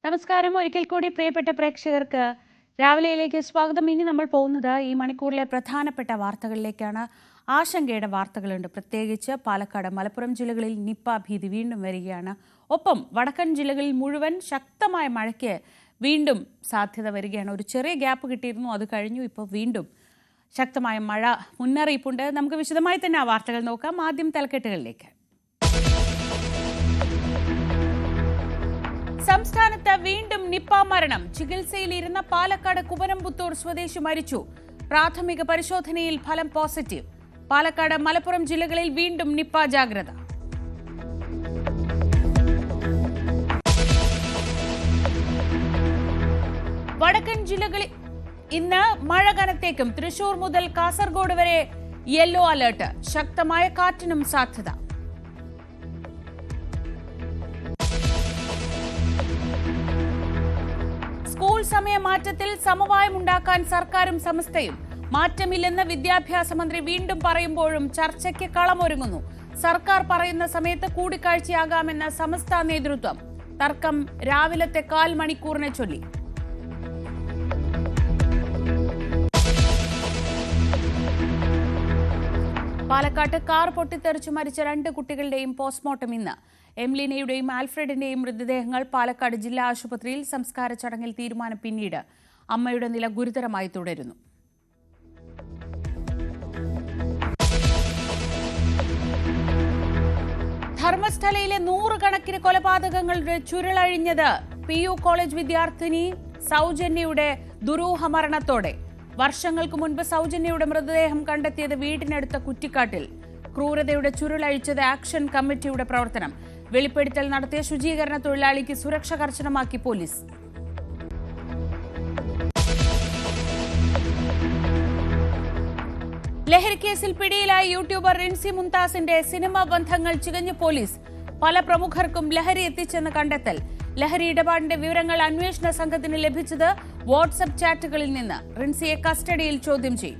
നമസ്കാരം. ഒരിക്കൽ കൂടി പ്രിയപ്പെട്ട പ്രേക്ഷകർക്ക് രാവിലെയിലേക്ക് സ്വാഗതം. ഇനി നമ്മൾ പോകുന്നത് ഈ മണിക്കൂറിലെ പ്രധാനപ്പെട്ട വാർത്തകളിലേക്കാണ്. ആശങ്കയുടെ വാർത്തകളുണ്ട്. പ്രത്യേകിച്ച് പാലക്കാട്, മലപ്പുറം ജില്ലകളിൽ നിപ്പ ഭീതി വീണ്ടും വരികയാണ്. ഒപ്പം വടക്കൻ ജില്ലകളിൽ മുഴുവൻ ശക്തമായ മഴയ്ക്ക് വീണ്ടും സാധ്യത വരികയാണ്. ഒരു ചെറിയ ഗ്യാപ്പ് കിട്ടിയിരുന്നു, അത് കഴിഞ്ഞു. ഇപ്പോൾ വീണ്ടും ശക്തമായ മഴ മുന്നറിയിപ്പുണ്ട്. നമുക്ക് വിശദമായി തന്നെ ആ വാർത്തകൾ നോക്കാം. ആദ്യം തലക്കെട്ടുകളിലേക്ക്. സംസ്ഥാനത്ത് വീണ്ടും നിപ്പ മരണം. ചികിത്സയിലിരുന്ന പാലക്കാട് കുമരംപുത്തൂർ സ്വദേശി മരിച്ചു. പ്രാഥമിക പരിശോധനയിൽ ഫലം പോസിറ്റീവ്. പാലക്കാട്, മലപ്പുറം ജില്ലകളിൽ വീണ്ടും നിപ്പ ജാഗ്രത. വടക്കൻ ജില്ലകളിൽ ഇന്ന് മഴ കനത്തേക്കും. തൃശൂർ മുതൽ കാസർഗോഡ് വരെ യെല്ലോ അലർട്ട്. ശക്തമായ കാറ്റിനും സാധ്യത. സ്കൂൾ സമയമാറ്റത്തിൽ സമവായമുണ്ടാക്കാൻ സർക്കാരും സമസ്തയും. മാറ്റമില്ലെന്ന് വിദ്യാഭ്യാസ മന്ത്രി വീണ്ടും പറയുമ്പോഴും ചർച്ചയ്ക്ക് കളമൊരുങ്ങുന്നു. സർക്കാർ പറയുന്ന സമയത്ത് കൂടിക്കാഴ്ചയാകാമെന്ന സമസ്ത നേതൃത്വം. തർക്കം രാവിലത്തെ 1/4 മണിക്കൂറിനെ ചൊല്ലി. പാലക്കാട്ട് കാർ പൊട്ടിത്തെറിച്ചു മരിച്ച 2 കുട്ടികളുടെയും പോസ്റ്റ്മോർട്ടം ഇന്ന്. എംലിനയുടെയും ആൽഫ്രഡിന്റെയും മൃതദേഹങ്ങൾ പാലക്കാട് ജില്ലാ ആശുപത്രിയിൽ. സംസ്കാര ചടങ്ങിൽ തീരുമാനം പിന്നീട്. അമ്മയുടെ നില ഗുരുതരമായി തുടരുന്നു. ധർമ്മസ്ഥലയിലെ 100 കണക്കിന് കൊലപാതകങ്ങളുടെ ചുരുളഴിഞ്ഞത് PU കോളേജ് വിദ്യാർത്ഥിനി സൗജന്യയുടെ ദുരൂഹ മരണത്തോടെ. വർഷങ്ങൾക്ക് മുൻപ് സൗജന്യയുടെ മൃതദേഹം കണ്ടെത്തിയത് വീടിനടുത്ത കുറ്റിക്കാട്ടിൽ. ക്രൂരതയുടെ ചുരുളഴിച്ചത് ആക്ഷൻ കമ്മിറ്റിയുടെ പ്രവർത്തനം. വെളിപ്പെടുത്തൽ നടത്തിയ ശുചീകരണ തൊഴിലാളിക്ക് സുരക്ഷ കർശനമാക്കി പോലീസ്. ലഹരിക്കേസിൽ പിടിയിലായ യൂട്യൂബർ റിൻസി മുംതാസിന്റെ സിനിമാ ബന്ധങ്ങൾ ചികഞ്ഞു പോലീസ്. പല പ്രമുഖർക്കും ലഹരി എത്തിച്ചെന്ന് കണ്ടെത്തൽ. ലഹരി ഇടപാടിന്റെ വിവരങ്ങൾ അന്വേഷണ സംഘത്തിന് ലഭിച്ചത് വാട്സ്ആപ്പ് ചാറ്റുകളിൽ നിന്ന്. റിൻസിയെ കസ്റ്റഡിയിൽ ചോദ്യം ചെയ്യും.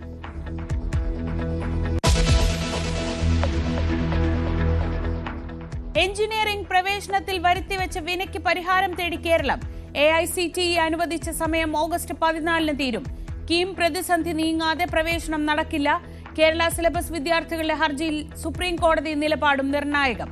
എഞ്ചിനീയറിംഗ് പ്രവേശനത്തിൽ വരുത്തിവെച്ച വിനയ്ക്ക് പരിഹാരം തേടി കേരളം. AICTE അനുവദിച്ച സമയം ഓഗസ്റ്റ് 14-ന് തീരും. കീം പ്രതിസന്ധി നീങ്ങാതെ പ്രവേശനം നടക്കില്ല. കേരള സിലബസ് വിദ്യാർത്ഥികളുടെ ഹർജിയിൽ സുപ്രീം കോടതി നിലപാടും നിർണായകം.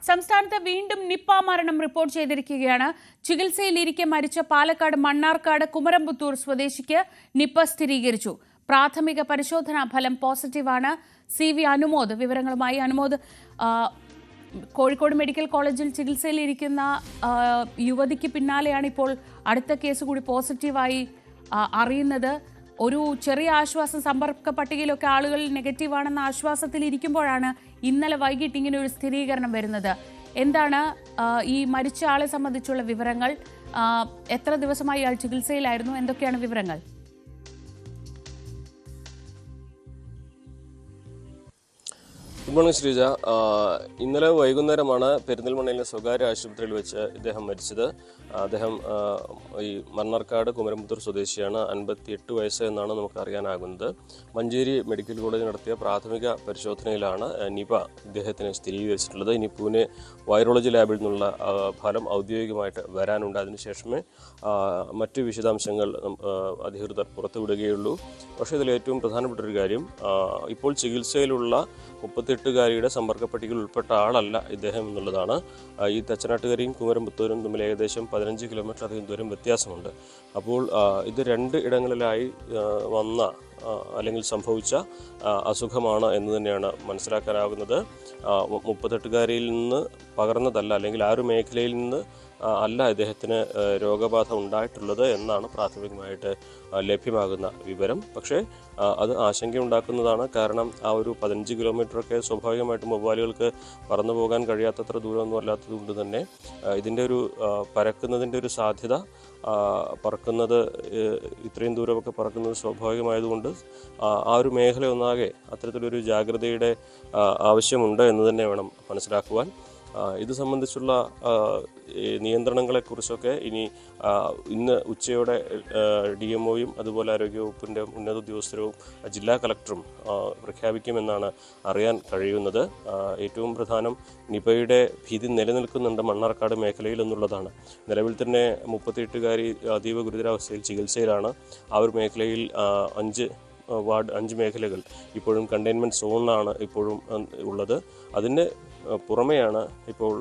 സംസ്ഥാനത്ത് വീണ്ടും നിപ്പ മരണം റിപ്പോർട്ട് ചെയ്തിരിക്കുകയാണ്. ചികിത്സയിലിരിക്കെ മരിച്ച പാലക്കാട് മണ്ണാർക്കാട് കുമരംപുത്തൂർ സ്വദേശിക്ക് നിപ്പ സ്ഥിരീകരിച്ചു. പ്രാഥമിക പരിശോധനാ ഫലം പോസിറ്റീവാണ്. CV അനുമോദ് വിവരങ്ങളുമായി. അനുമോദ്, കോഴിക്കോട് മെഡിക്കൽ കോളേജിൽ ചികിത്സയിലിരിക്കുന്ന യുവതിക്ക് പിന്നാലെയാണ് ഇപ്പോൾ അടുത്ത കേസ് കൂടി പോസിറ്റീവായി അറിയുന്നത്. ഒരു ചെറിയ ആശ്വാസം, സമ്പർക്ക പട്ടികയിലൊക്കെ ആളുകൾ നെഗറ്റീവാണെന്ന ആശ്വാസത്തിൽ ഇരിക്കുമ്പോഴാണ് ഇന്നലെ വൈകിട്ട് ഇങ്ങനെ ഒരു സ്ഥിരീകരണം വരുന്നത്. എന്താണ് ഈ മരിച്ച ആളെ സംബന്ധിച്ചുള്ള വിവരങ്ങൾ? എത്ര ദിവസമായി ഇയാൾ ചികിത്സയിലായിരുന്നു? എന്തൊക്കെയാണ് വിവരങ്ങൾ? Good morning Sreeja. ഇന്നലെ വൈകുന്നേരമാണ് പെരിന്തൽമണ്ണയിലെ സ്വകാര്യ ആശുപത്രിയിൽ വെച്ച് ഇദ്ദേഹം മരിച്ചത്. അദ്ദേഹം ഈ മണ്ണാർക്കാട് കുമരംപുത്തൂർ സ്വദേശിയാണ്. 58 വയസ്സ് എന്നാണ് നമുക്ക് അറിയാനാകുന്നത്. മഞ്ചേരി മെഡിക്കൽ കോളേജ് നടത്തിയ പ്രാഥമിക പരിശോധനയിലാണ് നിപ ഇദ്ദേഹത്തിന് സ്ഥിരീകരിച്ചിട്ടുള്ളത്. ഇനി പൂനെ വൈറോളജി ലാബിൽ നിന്നുള്ള ഫലം ഔദ്യോഗികമായിട്ട് വരാനുണ്ട്. അതിനുശേഷമേ മറ്റ് വിശദാംശങ്ങൾ അധികൃതർ പുറത്തുവിടുകയുള്ളൂ. പക്ഷേ ഇതിൽ ഏറ്റവും പ്രധാനപ്പെട്ട ഒരു കാര്യം, ഇപ്പോൾ ചികിത്സയിലുള്ള 38-കാരിയുടെ സമ്പർക്ക പട്ടികയിൽ ഉൾപ്പെട്ട ആളല്ല ഇദ്ദേഹം എന്നുള്ളതാണ്. ഈ തച്ചനാട്ടുകരയും കുമരംപുത്തൂരും തമ്മിൽ ഏകദേശം 15 കിലോമീറ്റർ അധികം ദൂരം വ്യത്യാസമുണ്ട്. അപ്പോൾ ഇത് 2 ഇടങ്ങളിലായി വന്ന അല്ലെങ്കിൽ സംഭവിച്ച അസുഖമാണ് എന്ന് തന്നെയാണ് മനസ്സിലാക്കാനാകുന്നത്. 38-കാരിയിൽ നിന്ന് പകർന്നതല്ല, അല്ലെങ്കിൽ ആ ഒരു മേഖലയിൽ നിന്ന് അല്ല ഇദ്ദേഹത്തിന് രോഗബാധ ഉണ്ടായിട്ടുള്ളത് എന്നാണ് പ്രാഥമികമായിട്ട് ലഭ്യമാകുന്ന വിവരം. പക്ഷേ അത് ആശങ്കയുണ്ടാക്കുന്നതാണ്. കാരണം ആ ഒരു 15 കിലോമീറ്ററൊക്കെ സ്വാഭാവികമായിട്ടും വവ്വാലുകൾക്ക് പറന്നു പോകാൻ കഴിയാത്തത്ര ദൂരമൊന്നും അല്ലാത്തതുകൊണ്ട് തന്നെ ഇതിൻ്റെ ഒരു പറക്കുന്നതിൻ്റെ ഒരു സാധ്യത, പറക്കുന്നത് ഇത്രയും ദൂരമൊക്കെ പറക്കുന്നത് സ്വാഭാവികമായതുകൊണ്ട് ആ ഒരു മേഖല ഒന്നാകെ അത്തരത്തിലൊരു ജാഗ്രതയുടെ ആവശ്യമുണ്ട് എന്ന് തന്നെ വേണം മനസ്സിലാക്കുവാൻ. ഇത് സംബന്ധിച്ചുള്ള ഈ നിയന്ത്രണങ്ങളെക്കുറിച്ചൊക്കെ ഇന്ന് ഉച്ചയോടെ DMOയും അതുപോലെ ആരോഗ്യവകുപ്പിൻ്റെ ഉന്നത ഉദ്യോഗസ്ഥരും ജില്ലാ കളക്ടറും പ്രഖ്യാപിക്കുമെന്നാണ് അറിയാൻ കഴിയുന്നത്. ഏറ്റവും പ്രധാനം നിപയുടെ ഭീതി നിലനിൽക്കുന്നുണ്ട് മണ്ണാർക്കാട് മേഖലയിൽ എന്നുള്ളതാണ്. നിലവിൽ തന്നെ 38-കാരി അതീവ ഗുരുതരാവസ്ഥയിൽ ചികിത്സയിലാണ്. ആ ഒരു മേഖലയിൽ 5 മേഖലകൾ ഇപ്പോഴും കണ്ടെയ്ൻമെൻറ്റ് സോണിലാണ് ഇപ്പോഴും ഉള്ളത്. അതിന് പുറമെയാണ് ഇപ്പോൾ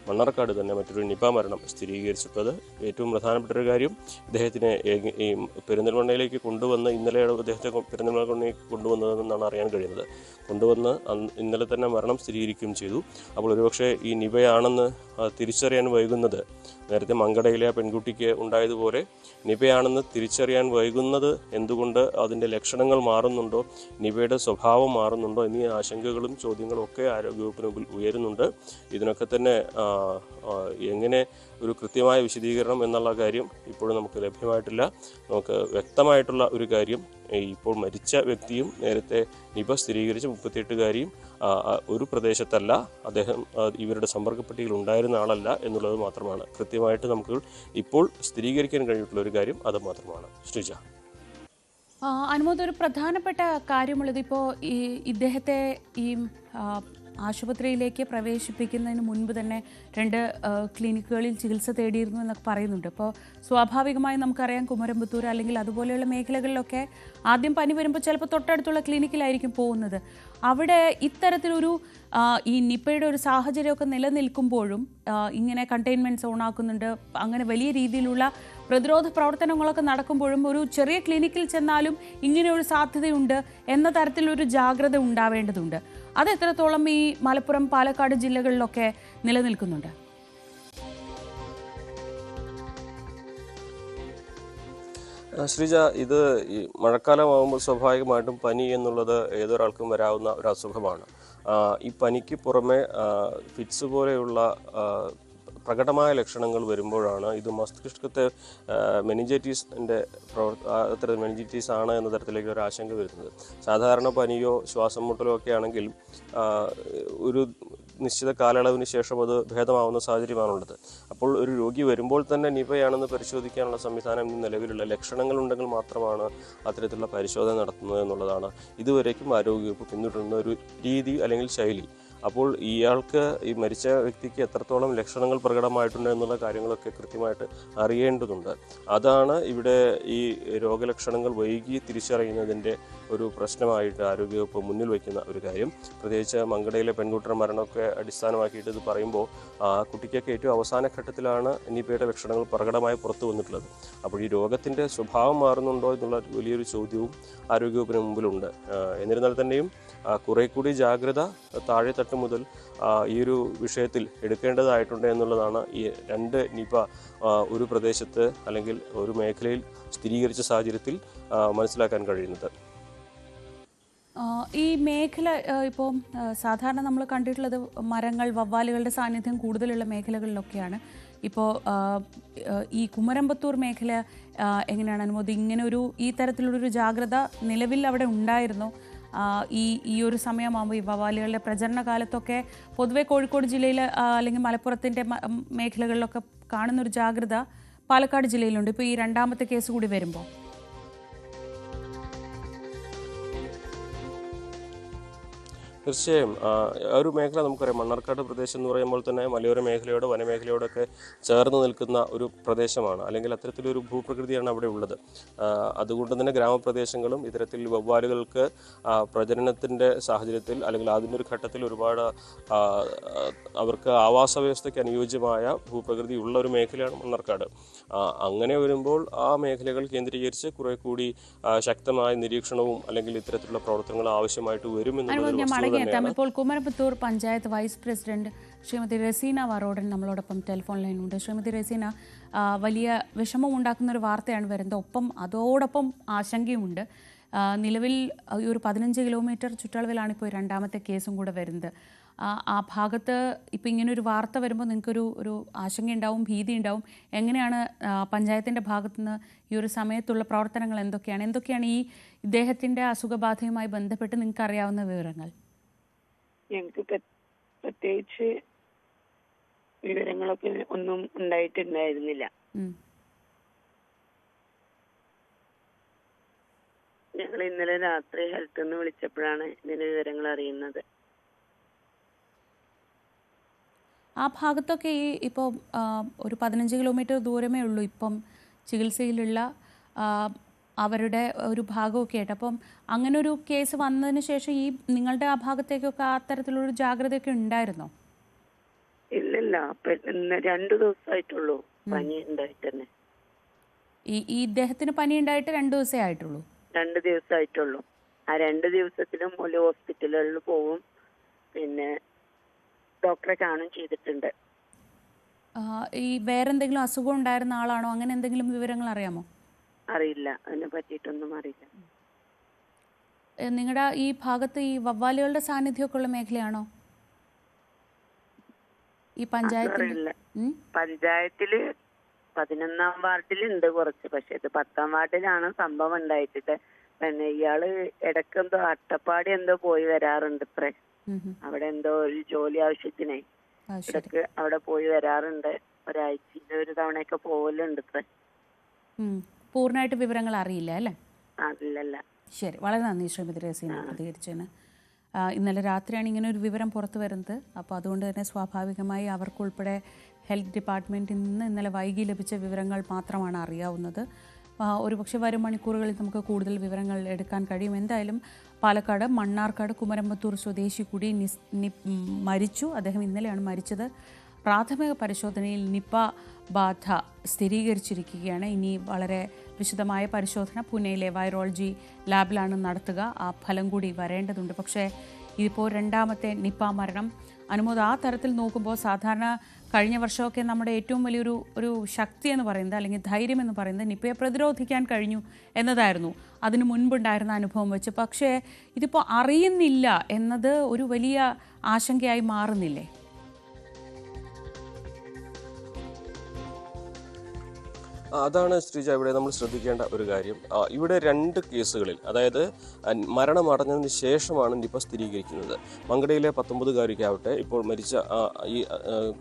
മണ്ണാർക്കാട് തന്നെ മറ്റൊരു നിപ മരണം സ്ഥിരീകരിച്ചിട്ടുള്ളത്. ഏറ്റവും പ്രധാനപ്പെട്ട ഒരു കാര്യം, ഇദ്ദേഹത്തിനെ ഈ പെരിന്തൽമണ്ണയിലേക്ക് കൊണ്ടുവന്ന് ഇന്നലെയാണ് അദ്ദേഹത്തെ പെരിന്തൽമണ്ണയിലേക്ക് കൊണ്ടുവന്നതെന്നാണ് അറിയാൻ കഴിയുന്നത്. കൊണ്ടുവന്ന് ഇന്നലെ തന്നെ മരണം സ്ഥിരീകരിക്കുകയും ചെയ്തു. അപ്പോൾ ഒരുപക്ഷെ ഈ നിപയാണെന്ന് തിരിച്ചറിയാൻ വൈകുന്നത്, നേരത്തെ മങ്കടയിലെ ആ പെൺകുട്ടിക്ക് ഉണ്ടായതുപോലെ നിപയാണെന്ന് തിരിച്ചറിയാൻ വൈകുന്നത് എന്തുകൊണ്ട്, അതിൻ്റെ ലക്ഷണങ്ങൾ മാറുന്നുണ്ടോ, നിപയുടെ സ്വഭാവം മാറുന്നുണ്ടോ എന്നീ ആശങ്കകളും ചോദ്യങ്ങളും ഒക്കെ ആരോഗ്യവകുപ്പിന് മുമ്പിൽ ഉയരുന്നുണ്ട്. ഇതിനൊക്കെ തന്നെ എങ്ങനെ ഒരു കൃത്യമായ വിശദീകരണം എന്നുള്ള കാര്യം ഇപ്പോഴും നമുക്ക് ലഭ്യമായിട്ടില്ല. നമുക്ക് വ്യക്തമായിട്ടുള്ള ഒരു കാര്യം, ഇപ്പോൾ മരിച്ച വ്യക്തിയും നേരത്തെ നിപ സ്ഥിരീകരിച്ച 38-കാരിയും ഒരു പ്രദേശത്തല്ല, അദ്ദേഹം ഇവരുടെ സമ്പർക്കപ്പട്ടികയിൽ ഉണ്ടായിരുന്ന ആളല്ല എന്നുള്ളത് മാത്രമാണ് കൃത്യമായിട്ട് നമുക്ക് ഇപ്പോൾ സ്ഥിരീകരിക്കാൻ കഴിഞ്ഞിട്ടുള്ള ഒരു കാര്യം. അത് മാത്രമാണ്. ശ്രീജ, അനുമോദ്, ഒരു പ്രധാനപ്പെട്ട കാര്യമുള്ളത്, ഇപ്പോൾ ഇദ്ദേഹത്തെ ഈ ആശുപത്രിയിലേക്ക് പ്രവേശിപ്പിക്കുന്നതിന് മുൻപ് തന്നെ 2 ക്ലിനിക്കുകളിൽ ചികിത്സ തേടിയിരുന്നു എന്നൊക്കെ പറയുന്നുണ്ട്. അപ്പോൾ സ്വാഭാവികമായും നമുക്കറിയാം, കുമരംപുത്തൂർ അല്ലെങ്കിൽ അതുപോലെയുള്ള മേഖലകളിലൊക്കെ ആദ്യം പനി വരുമ്പോൾ ചിലപ്പോൾ തൊട്ടടുത്തുള്ള ക്ലിനിക്കിലായിരിക്കും പോകുന്നത്. അവിടെ ഇത്തരത്തിലൊരു ഈ നിപ്പയുടെ ഒരു സാഹചര്യമൊക്കെ നിലനിൽക്കുമ്പോഴും ഇങ്ങനെ കണ്ടെയ്ൻമെൻറ്റ് സോൺ ആക്കുന്നുണ്ട്, അങ്ങനെ വലിയ രീതിയിലുള്ള പ്രതിരോധ പ്രവർത്തനങ്ങളൊക്കെ നടക്കുമ്പോഴും ഒരു ചെറിയ ക്ലിനിക്കിൽ ചെന്നാലും ഇങ്ങനെയൊരു സാധ്യതയുണ്ട് എന്ന തരത്തിലൊരു ജാഗ്രത ഉണ്ടാവേണ്ടതുണ്ട്. അത് എത്രത്തോളം ഈ മലപ്പുറം, പാലക്കാട് ജില്ലകളിലൊക്കെ നിലനിൽക്കുന്നുണ്ട്? ശ്രീജ, ഇത് ഈ മഴക്കാലമാകുമ്പോൾ സ്വാഭാവികമായിട്ടും പനി എന്നുള്ളത് ഏതൊരാൾക്കും വരാവുന്ന ഒരു അസുഖമാണ്. ഈ പനിക്ക് പുറമെ ഫിറ്റ്സ് പോലെയുള്ള പ്രകടമായ ലക്ഷണങ്ങൾ വരുമ്പോഴാണ് ഇത് മസ്തിഷ്കത്തെ മെനിഞ്ചൈറ്റിസിൻ്റെ അത്തരം മെനിഞ്ചൈറ്റിസ് ആണ് എന്ന തരത്തിലേക്ക് ഒരു ആശങ്ക വരുന്നത്. സാധാരണ പനിയോ ശ്വാസം മുട്ടലോ ഒക്കെ ആണെങ്കിൽ ഒരു നിശ്ചിത കാലയളവിന് ശേഷം അത് ഭേദമാവുന്ന സാഹചര്യമാണുള്ളത്. അപ്പോൾ ഒരു രോഗി വരുമ്പോൾ തന്നെ നിപയാണെന്ന് പരിശോധിക്കാനുള്ള സംവിധാനം ഇന്ന് നിലവിലുള്ള, ലക്ഷണങ്ങളുണ്ടെങ്കിൽ മാത്രമാണ് അത്തരത്തിലുള്ള പരിശോധന നടത്തുന്നത് എന്നുള്ളതാണ് ഇതുവരേക്കും ആരോഗ്യവകുപ്പ് പിന്തുടരുന്ന ഒരു രീതി അല്ലെങ്കിൽ ശൈലി. അപ്പോൾ ഇയാൾക്ക്, ഈ മരിച്ച വ്യക്തിക്ക് എത്രത്തോളം ലക്ഷണങ്ങൾ പ്രകടമായിട്ടുണ്ട് എന്നുള്ള കാര്യങ്ങളൊക്കെ കൃത്യമായിട്ട് അറിയേണ്ടതുണ്ട്. അതാണ് ഇവിടെ ഈ രോഗലക്ഷണങ്ങൾ വൈകി തിരിച്ചറിയുന്നതിൻ്റെ ഒരു പ്രശ്നമായിട്ട് ആരോഗ്യവകുപ്പ് മുന്നിൽ വയ്ക്കുന്ന ഒരു കാര്യം. പ്രത്യേകിച്ച് മങ്കടയിലെ പെൺകുട്ടിയുടെ മരണമൊക്കെ അടിസ്ഥാനമാക്കിയിട്ട് ഇത് പറയുമ്പോൾ ആ കുട്ടിക്കൊക്കെ ഏറ്റവും അവസാന ഘട്ടത്തിലാണ് നിപയുടെ ലക്ഷണങ്ങൾ പ്രകടമായി പുറത്തു വന്നിട്ടുള്ളത്. അപ്പോൾ ഈ രോഗത്തിൻ്റെ സ്വഭാവം മാറുന്നുണ്ടോ എന്നുള്ള വലിയൊരു ചോദ്യവും ആരോഗ്യവകുപ്പിന് മുമ്പിലുണ്ട്. എന്നിരുന്നാൽ തന്നെയും കുറെ കൂടി ജാഗ്രത താഴെത്തട്ട് മുതൽ ഈ ഒരു വിഷയത്തിൽ എടുക്കേണ്ടതായിട്ടുണ്ട് എന്നുള്ളതാണ് ഈ 2 നിപ ഒരു പ്രദേശത്ത് അല്ലെങ്കിൽ ഒരു മേഖലയിൽ സ്ഥിരീകരിച്ച സാഹചര്യത്തിൽ മനസ്സിലാക്കാൻ കഴിയുന്നത്. ഈ മേഖല ഇപ്പോൾ സാധാരണ നമ്മൾ കണ്ടിട്ടുള്ളത് മരങ്ങൾ, വവ്വാലുകളുടെ സാന്നിധ്യം കൂടുതലുള്ള മേഖലകളിലൊക്കെയാണ്. ഇപ്പോൾ ഈ കുമരംപുത്തൂർ മേഖല എങ്ങനെയാണ് അനുമതി? ഈ തരത്തിലുള്ളൊരു ജാഗ്രത നിലവിൽ അവിടെ ഉണ്ടായിരുന്നു? ഈ ഒരു സമയമാകുമ്പോൾ ഈ വവ്വാലുകളുടെ പ്രചരണ കാലത്തൊക്കെ പൊതുവെ കോഴിക്കോട് ജില്ലയിൽ അല്ലെങ്കിൽ മലപ്പുറത്തിൻ്റെ മേഖലകളിലൊക്കെ കാണുന്നൊരു ജാഗ്രത പാലക്കാട് ജില്ലയിലുണ്ട്. ഇപ്പോൾ ഈ 2ാമത്തെ കേസ് കൂടി വരുമ്പോൾ തീർച്ചയായും ഒരു മേഖല നമുക്കറിയാം. മണ്ണാർക്കാട് പ്രദേശം എന്ന് പറയുമ്പോൾ തന്നെ മലയോര മേഖലയോട് വനമേഖലയോടൊക്കെ ചേർന്ന് നിൽക്കുന്ന ഒരു പ്രദേശമാണ്, അല്ലെങ്കിൽ അത്തരത്തിലൊരു ഭൂപ്രകൃതിയാണ് അവിടെ ഉള്ളത്. അതുകൊണ്ട് തന്നെ ഗ്രാമപ്രദേശങ്ങളും ഇത്തരത്തിൽ വവ്വാലുകൾക്ക് പ്രജനനത്തിൻ്റെ സാഹചര്യത്തിൽ അല്ലെങ്കിൽ അതിൻ്റെ ഒരു ഘട്ടത്തിൽ ഒരുപാട് അവർക്ക് ആവാസ വ്യവസ്ഥയ്ക്ക് അനുയോജ്യമായ ഭൂപ്രകൃതി ഉള്ള ഒരു മേഖലയാണ് മണ്ണാർക്കാട്. അങ്ങനെ വരുമ്പോൾ ആ മേഖലകൾ കേന്ദ്രീകരിച്ച് കുറെ കൂടി ശക്തമായ നിരീക്ഷണവും അല്ലെങ്കിൽ ഇത്തരത്തിലുള്ള പ്രവർത്തനങ്ങൾ ആവശ്യമായിട്ട് വരുമെന്നുള്ളത്. ഇപ്പോൾ കുമരംപുത്തൂർ പഞ്ചായത്ത് വൈസ് പ്രസിഡന്റ് ശ്രീമതി റസീന വറോഡൻ നമ്മളോടൊപ്പം ടെലിഫോൺ ലൈനുണ്ട്. ശ്രീമതി റസീന, വലിയ വിഷമമുണ്ടാക്കുന്ന ഒരു വാർത്തയാണ് വരുന്നത്, ഒപ്പം അതോടൊപ്പം ആശങ്കയുമുണ്ട്. നിലവിൽ ഈ ഒരു 15 കിലോമീറ്റർ ചുറ്റളവിലാണ് ഇപ്പോൾ 2ാമത്തെ കേസും കൂടെ വരുന്നത്. ആ ഭാഗത്ത് ഇപ്പോൾ ഇങ്ങനൊരു വാർത്ത വരുമ്പോൾ നിങ്ങൾക്കൊരു ആശങ്കയുണ്ടാവും, ഭീതി ഉണ്ടാവും. എങ്ങനെയാണ് പഞ്ചായത്തിൻ്റെ ഭാഗത്തുനിന്ന് ഈ ഒരു സമയത്തുള്ള പ്രവർത്തനങ്ങൾ എന്തൊക്കെയാണ് ഈ ഇദ്ദേഹത്തിൻ്റെ അസുഖബാധയുമായി ബന്ധപ്പെട്ട് നിങ്ങൾക്ക് അറിയാവുന്ന വിവരങ്ങൾ? ഞങ്ങൾക്ക് പ്രത്യേകിച്ച് വിവരങ്ങളൊക്കെ ഒന്നും ഉണ്ടായിട്ടുണ്ടായിരുന്നില്ല. ഞങ്ങൾ ഇന്നലെ രാത്രി ഹെൽത്ത് നിന്ന് വിളിച്ചപ്പോഴാണ് ഇതിന്റെ വിവരങ്ങൾ അറിയുന്നത്. ആ ഭാഗത്തൊക്കെ ഇപ്പോൾ ഒരു 15 കിലോമീറ്റർ ദൂരമേ ഉള്ളൂ ഇപ്പം ചികിത്സയിലുള്ള അവരുടെ ഒരു ഭാഗമൊക്കെ ആയിട്ട്. അപ്പം അങ്ങനെ ഒരു കേസ് വന്നതിന് ശേഷം ഈ നിങ്ങളുടെ ആ ഭാഗത്തേക്കൊക്കെ അത്തരത്തിലൊരു ജാഗ്രതയൊക്കെ ഉണ്ടായിരുന്നോ? ഇല്ലല്ല, 2 ദിവസമായിട്ടുള്ളൂ പനി ഉണ്ടായിട്ട് തന്നെ. ഈ ഇദ്ദേഹത്തിന് പനി ഉണ്ടായിട്ട് 2 ദിവസമേ ആയിട്ടുള്ളൂ? 2 ദിവസമായിട്ടുള്ളൂ. ആ 2 ദിവസത്തിലും ഒരു ഹോസ്പിറ്റലുകളിൽ പോവും, പിന്നെ ഡോക്ടറെ കാണും ചെയ്തിട്ടുണ്ട്. ഈ വേറെന്തെങ്കിലും അസുഖം ഉണ്ടായിരുന്ന ആളാണോ? അങ്ങനെ എന്തെങ്കിലും വിവരങ്ങൾ അറിയാമോ? അറിയില്ല, അതിനെ പറ്റിയിട്ടൊന്നും അറിയില്ല. നിങ്ങളുടെ ഈ ഭാഗത്ത് ഈ വവ്വാലുകളുടെ സാന്നിധ്യമൊക്കെ ഉള്ള മേഖലയാണോ ഈ പഞ്ചായത്തിൽ? പഞ്ചായത്തില് 11ാം വാർഡിലുണ്ട് കുറച്ച്, പക്ഷെ ഇത് 10ാം വാർഡിലാണ് സംഭവം ഉണ്ടായിട്ടിട്ട്. പിന്നെ ഇയാള് ഇടക്കെന്തോ അട്ടപ്പാടി എന്തോ പോയി വരാറുണ്ട് ഇത്രേ. അവിടെ എന്തോ ഒരു ജോലി ആവശ്യത്തിനെ ഇടക്ക് അവിടെ പോയി വരാറുണ്ട്. ഒരാഴ്ചയിൽ ഒരു തവണയൊക്കെ പോകലുണ്ട് ഇത്രേ. പൂർണ്ണമായിട്ട് വിവരങ്ങൾ അറിയില്ല അല്ലേ? അതില്ലല്ല. ശരി, വളരെ നന്ദി ശ്രീമതി റസീന പ്രതികരിച്ചതിന്. ഇന്നലെ രാത്രിയാണ് ഇങ്ങനെ ഒരു വിവരം പുറത്തു വരുന്നത്. അപ്പോൾ അതുകൊണ്ട് തന്നെ സ്വാഭാവികമായി അവർക്കുൾപ്പെടെ ഹെൽത്ത് ഡിപ്പാർട്ട്മെൻറ്റിൽ നിന്ന് ഇന്നലെ വൈകി ലഭിച്ച വിവരങ്ങൾ മാത്രമാണ് അറിയാവുന്നത്. ഒരുപക്ഷെ വരും മണിക്കൂറുകളിൽ നമുക്ക് കൂടുതൽ വിവരങ്ങൾ എടുക്കാൻ കഴിയും. എന്തായാലും പാലക്കാട് മണ്ണാർക്കാട് കുമരമ്പത്തൂർ സ്വദേശി കൂടി മരിച്ചു. അദ്ദേഹം ഇന്നലെയാണ് മരിച്ചത്. പ്രാഥമിക പരിശോധനയിൽ നിപ ബാധ സ്ഥിരീകരിച്ചിരിക്കുകയാണ്. ഇനി വളരെ വിശദമായ പരിശോധന പൂനെയിലെ വൈറോളജി ലാബിലാണ് നടത്തുക. ആ ഫലം കൂടി വരേണ്ടതുണ്ട്. പക്ഷേ ഇതിപ്പോൾ 2ാമത്തെ നിപ മരണം. അനുമോദ്, ആ തരത്തിൽ നോക്കുമ്പോൾ സാധാരണ കഴിഞ്ഞ വർഷമൊക്കെ നമ്മുടെ ഏറ്റവും വലിയൊരു ശക്തി എന്ന് പറയുന്നത്, അല്ലെങ്കിൽ ധൈര്യം എന്ന് പറയുന്നത്, നിപയെ പ്രതിരോധിക്കാൻ കഴിഞ്ഞു എന്നതായിരുന്നു അതിനു മുൻപുണ്ടായിരുന്ന അനുഭവം വെച്ച്. പക്ഷേ ഇതിപ്പോൾ അറിയുന്നില്ല എന്നത് ഒരു വലിയ ആശങ്കയായി മാറുന്നില്ലേ? അതാണ് ശ്രീജ ഇവിടെ നമ്മൾ ശ്രദ്ധിക്കേണ്ട ഒരു കാര്യം. ഇവിടെ 2 കേസുകളിൽ, അതായത് മരണമടഞ്ഞതിന് ശേഷമാണ് നിപ സ്ഥിരീകരിക്കുന്നത്. മങ്കടയിലെ 19-കാരിക്കാവട്ടെ, ഇപ്പോൾ മരിച്ച ഈ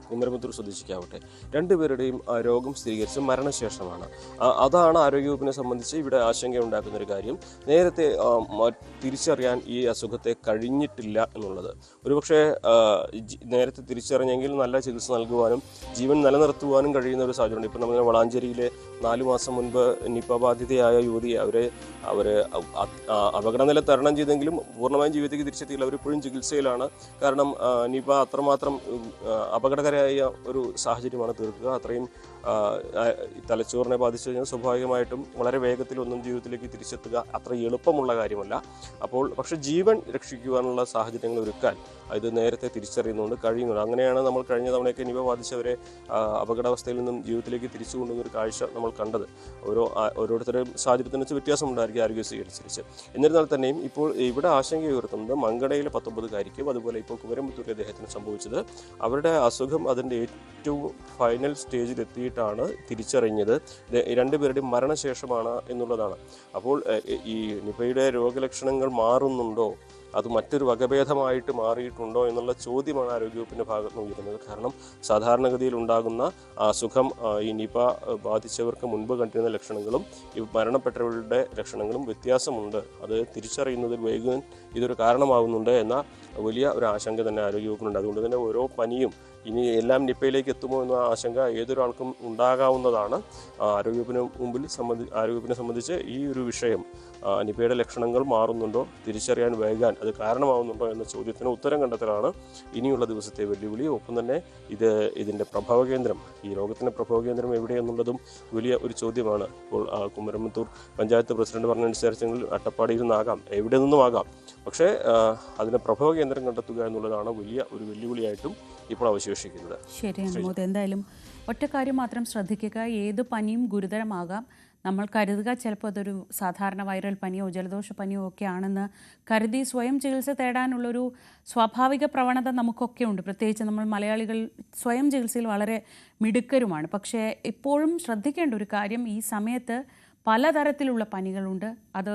കുമരമ്പത്തൂർ സ്വദേശിക്കാവട്ടെ, 2 പേരുടെയും രോഗം സ്ഥിരീകരിച്ച് മരണശേഷമാണ്. അതാണ് ആരോഗ്യവകുപ്പിനെ സംബന്ധിച്ച് ഇവിടെ ആശങ്കയുണ്ടാക്കുന്ന ഒരു കാര്യം. നേരത്തെ തിരിച്ചറിയാൻ ഈ അസുഖത്തെ കഴിഞ്ഞിട്ടില്ല എന്നുള്ളത്. ഒരുപക്ഷെ നേരത്തെ തിരിച്ചറിഞ്ഞെങ്കിൽ നല്ല ചികിത്സ നൽകുവാനും ജീവൻ നിലനിർത്തുവാനും കഴിയുന്ന ഒരു സാഹചര്യമുണ്ട്. ഇപ്പോൾ നമ്മൾ വളാഞ്ചേരിയിലെ 4 മാസം മുൻപ് നിപ ബാധിതയായ യുവതിയെ അവർ അപകടനില തരണം ചെയ്തെങ്കിലും പൂർണ്ണമായും ജീവിതത്തിലേക്ക് തിരിച്ചെത്തിയില്ല. അവരിപ്പോഴും ചികിത്സയിലാണ്. കാരണം നിപ അത്രമാത്രം അപകടകരമായ ഒരു സാഹചര്യമാണ് തീർക്കുക. അത്രയും തലച്ചോറിനെ ബാധിച്ചു കഴിഞ്ഞാൽ സ്വാഭാവികമായിട്ടും വളരെ വേഗത്തിൽ ഒന്നും ജീവിതത്തിലേക്ക് തിരിച്ചെത്തുക അത്ര എളുപ്പമുള്ള കാര്യമല്ല. അപ്പോൾ പക്ഷേ ജീവൻ രക്ഷിക്കുവാനുള്ള സാഹചര്യങ്ങൾ ഒരുക്കാൻ ഇത് നേരത്തെ തിരിച്ചറിയുന്നുണ്ട്, കഴിയുന്നുണ്ട്. അങ്ങനെയാണ് നമ്മൾ കഴിഞ്ഞ തവണയൊക്കെ നിപ ബാധിച്ചവരെ അപകടാവസ്ഥയിൽ നിന്നും ജീവിതത്തിലേക്ക് തിരിച്ചു കൊണ്ടുവന്ന ഒരു കാഴ്ച നമ്മൾ കണ്ടത്. ഓരോരുത്തരുടെയും സാഹചര്യത്തിന് വെച്ച് വ്യത്യാസമുണ്ടായിരിക്കും ആരോഗ്യസ്ഥിതി അനുസരിച്ച്. എന്നിരുന്നാൽ തന്നെയും ഇപ്പോൾ ഇവിടെ ആശങ്ക ഉയർത്തുന്നത് മങ്കടയിലെ 19-കാരിക്കും അതുപോലെ ഇപ്പോൾ കുമരമ്പത്തൂർ അദ്ദേഹത്തിന് സംഭവിച്ചത് അവരുടെ അസുഖം അതിൻ്റെ ഏറ്റവും ഫൈനൽ സ്റ്റേജിൽ എത്തിയിട്ടാണ് തിരിച്ചറിഞ്ഞത്. 2 പേരുടെയും മരണശേഷമാണ് എന്നുള്ളതാണ്. അപ്പോൾ ഈ നിപയുടെ രോഗലക്ഷണങ്ങൾ മാറുന്നുണ്ടോ, അത് മറ്റൊരു വകഭേദമായിട്ട് മാറിയിട്ടുണ്ടോ എന്നുള്ള ചോദ്യമാണ് ആരോഗ്യവകുപ്പിൻ്റെ ഭാഗത്ത് നിന്ന് ഉയരുന്നത്. കാരണം സാധാരണഗതിയിൽ ഉണ്ടാകുന്ന അസുഖം ഈ നിപ ബാധിച്ചവർക്ക് മുൻപ് കണ്ടിരുന്ന ലക്ഷണങ്ങളും ഈ മരണപ്പെട്ടവരുടെ ലക്ഷണങ്ങളും വ്യത്യാസമുണ്ട്. അത് തിരിച്ചറിയുന്നതിൽ വൈകാൻ ഇതൊരു കാരണമാകുന്നുണ്ട് എന്ന വലിയ ഒരു ആശങ്ക തന്നെ ആരോഗ്യവകുപ്പിനുണ്ട്. അതുകൊണ്ട് തന്നെ ഓരോ പനിയും ഇനി എല്ലാം നിപയിലേക്ക് എത്തുമോ എന്ന ആശങ്ക ഏതൊരാൾക്കും ഉണ്ടാകാവുന്നതാണ്. ആരോഗ്യവകുപ്പിനെ സംബന്ധിച്ച് ഈ ഒരു വിഷയം, നിപയുടെ ലക്ഷണങ്ങൾ മാറുന്നുണ്ടോ, തിരിച്ചറിയാൻ വൈകാൻ അത് കാരണമാവുന്നുണ്ടോ എന്ന ചോദ്യത്തിന് ഉത്തരം കണ്ടെത്തലാണ് ഇനിയുള്ള ദിവസത്തെ വെല്ലുവിളി. ഒപ്പം തന്നെ ഇതിൻ്റെ പ്രഭവകേന്ദ്രം, ഈ രോഗത്തിൻ്റെ പ്രഭവകേന്ദ്രം എവിടെയെന്നുള്ളതും വലിയ ഒരു ചോദ്യമാണ്. ഇപ്പോൾ കുമരമ്പത്തൂർ പഞ്ചായത്ത് പ്രസിഡന്റ് പറഞ്ഞനുസരിച്ചെങ്കിൽ അട്ടപ്പാടിയിൽ നിന്നാകാം, എവിടെ നിന്നുമാകാം. പക്ഷേ അതിൻ്റെ പ്രഭവകേന്ദ്രം കണ്ടെത്തുക എന്നുള്ളതാണ് വലിയ ഒരു വെല്ലുവിളിയായിട്ടും ഇപ്പോൾ അവശേഷിക്കുന്നത്. ശരി അനുമോദ്, എന്തായാലും ഒറ്റ കാര്യം മാത്രം ശ്രദ്ധിക്കുക. ഏത് പനിയും ഗുരുതരമാകാം. നമ്മൾ കരുതുക ചിലപ്പോൾ അതൊരു സാധാരണ വൈറൽ പനിയോ ജലദോഷ പനിയോ ഒക്കെ ആണെന്ന് കരുതി സ്വയം ചികിത്സ തേടാനുള്ളൊരു സ്വാഭാവിക പ്രവണത നമുക്കൊക്കെ ഉണ്ട്. പ്രത്യേകിച്ച് നമ്മൾ മലയാളികൾ സ്വയം ചികിത്സയിൽ വളരെ മിടുക്കരുമാണ്. പക്ഷേ എപ്പോഴും ശ്രദ്ധിക്കേണ്ട ഒരു കാര്യം, ഈ സമയത്ത് പലതരത്തിലുള്ള പനികളുണ്ട്. അത്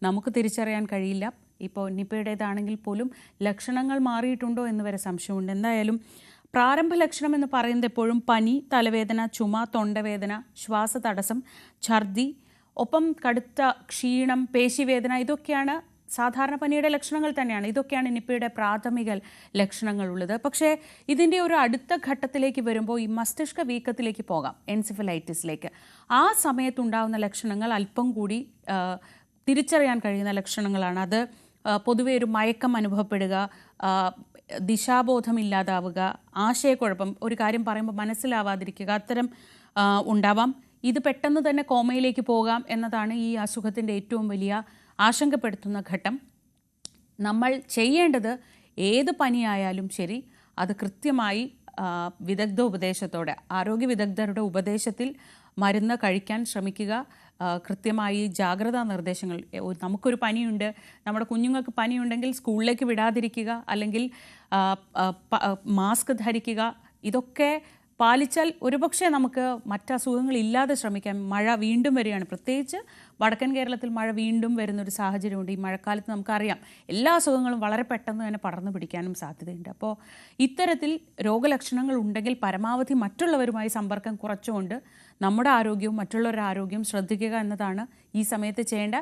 നമുക്ക് തിരിച്ചറിയാൻ കഴിയില്ല. ഇപ്പോൾ നിപയുടേതാണെങ്കിൽ പോലും ലക്ഷണങ്ങൾ മാറിയിട്ടുണ്ടോ എന്ന് വരെ സംശയമുണ്ട്. എന്തായാലും പ്രാരംഭ ലക്ഷണം എന്ന് പറയുന്നത് എപ്പോഴും പനി, തലവേദന, ചുമ, തൊണ്ടവേദന, ശ്വാസതടസ്സം, ഛർദി, ഒപ്പം കടുത്ത ക്ഷീണം, പേശിവേദന, ഇതൊക്കെയാണ് സാധാരണ പനിയുടെ ലക്ഷണങ്ങൾ തന്നെയാണ്. ഇതൊക്കെയാണ് നിപ്പയുടെ പ്രാഥമിക ലക്ഷണങ്ങളുള്ളത്. പക്ഷേ ഇതിൻ്റെ ഒരു അടുത്ത ഘട്ടത്തിലേക്ക് വരുമ്പോൾ ഈ മസ്തിഷ്ക വീക്കത്തിലേക്ക് പോകാം, എൻസെഫലൈറ്റിസിലേക്ക്. ആ സമയത്തുണ്ടാകുന്ന ലക്ഷണങ്ങൾ അല്പം കൂടി തിരിച്ചറിയാൻ കഴിയുന്ന ലക്ഷണങ്ങളാണ്. അത് പൊതുവെ ഒരു മയക്കം അനുഭവപ്പെടുക, ദിശാബോധമില്ലാതാവുക, ആശയക്കുഴപ്പം, ഒരു കാര്യം പറയുമ്പോൾ മനസ്സിലാവാതിരിക്കുക, അത്തരം ഉണ്ടാവാം. ഇത് പെട്ടെന്ന് തന്നെ കോമയിലേക്ക് പോകാം എന്നതാണ് ഈ അസുഖത്തിൻ്റെ ഏറ്റവും വലിയ ആശങ്കപ്പെടുത്തുന്ന ഘട്ടം. നമ്മൾ ചെയ്യേണ്ടത് ഏത് പനിയായാലും ശരി അത് കൃത്യമായി വിദഗ്ധ ഉപദേശത്തോടെ, ആരോഗ്യ വിദഗ്ധരുടെ ഉപദേശത്തിൽ മരുന്ന് കഴിക്കാൻ ശ്രമിക്കുക. കൃത്യമായി ജാഗ്രതാ നിർദ്ദേശങ്ങൾ, നമുക്കൊരു പനിയുണ്ട്, നമ്മുടെ കുഞ്ഞുങ്ങൾക്ക് പനിയുണ്ടെങ്കിൽ സ്കൂളിലേക്ക് വിടാതിരിക്കുക, അല്ലെങ്കിൽ മാസ്ക് ധരിക്കുക. ഇതൊക്കെ പാലിച്ചാൽ ഒരുപക്ഷെ നമുക്ക് മറ്റസുഖങ്ങളില്ലാതെ ശ്രമിക്കാം. മഴ വീണ്ടും വരികയാണ്, പ്രത്യേകിച്ച് വടക്കൻ കേരളത്തിൽ മഴ വീണ്ടും വരുന്നൊരു സാഹചര്യമുണ്ട്. ഈ മഴക്കാലത്ത് നമുക്കറിയാം എല്ലാ അസുഖങ്ങളും വളരെ പെട്ടെന്ന് തന്നെ പടർന്നു പിടിക്കാനും സാധ്യതയുണ്ട്. അപ്പോൾ ഇത്തരത്തിൽ രോഗലക്ഷണങ്ങൾ ഉണ്ടെങ്കിൽ പരമാവധി മറ്റുള്ളവരുമായി സമ്പർക്കം കുറച്ചുകൊണ്ട് നമ്മുടെ ആരോഗ്യവും മറ്റുള്ളവരുടെ ആരോഗ്യവും ശ്രദ്ധിക്കുക എന്നതാണ് ഈ സമയത്ത് ചെയ്യേണ്ട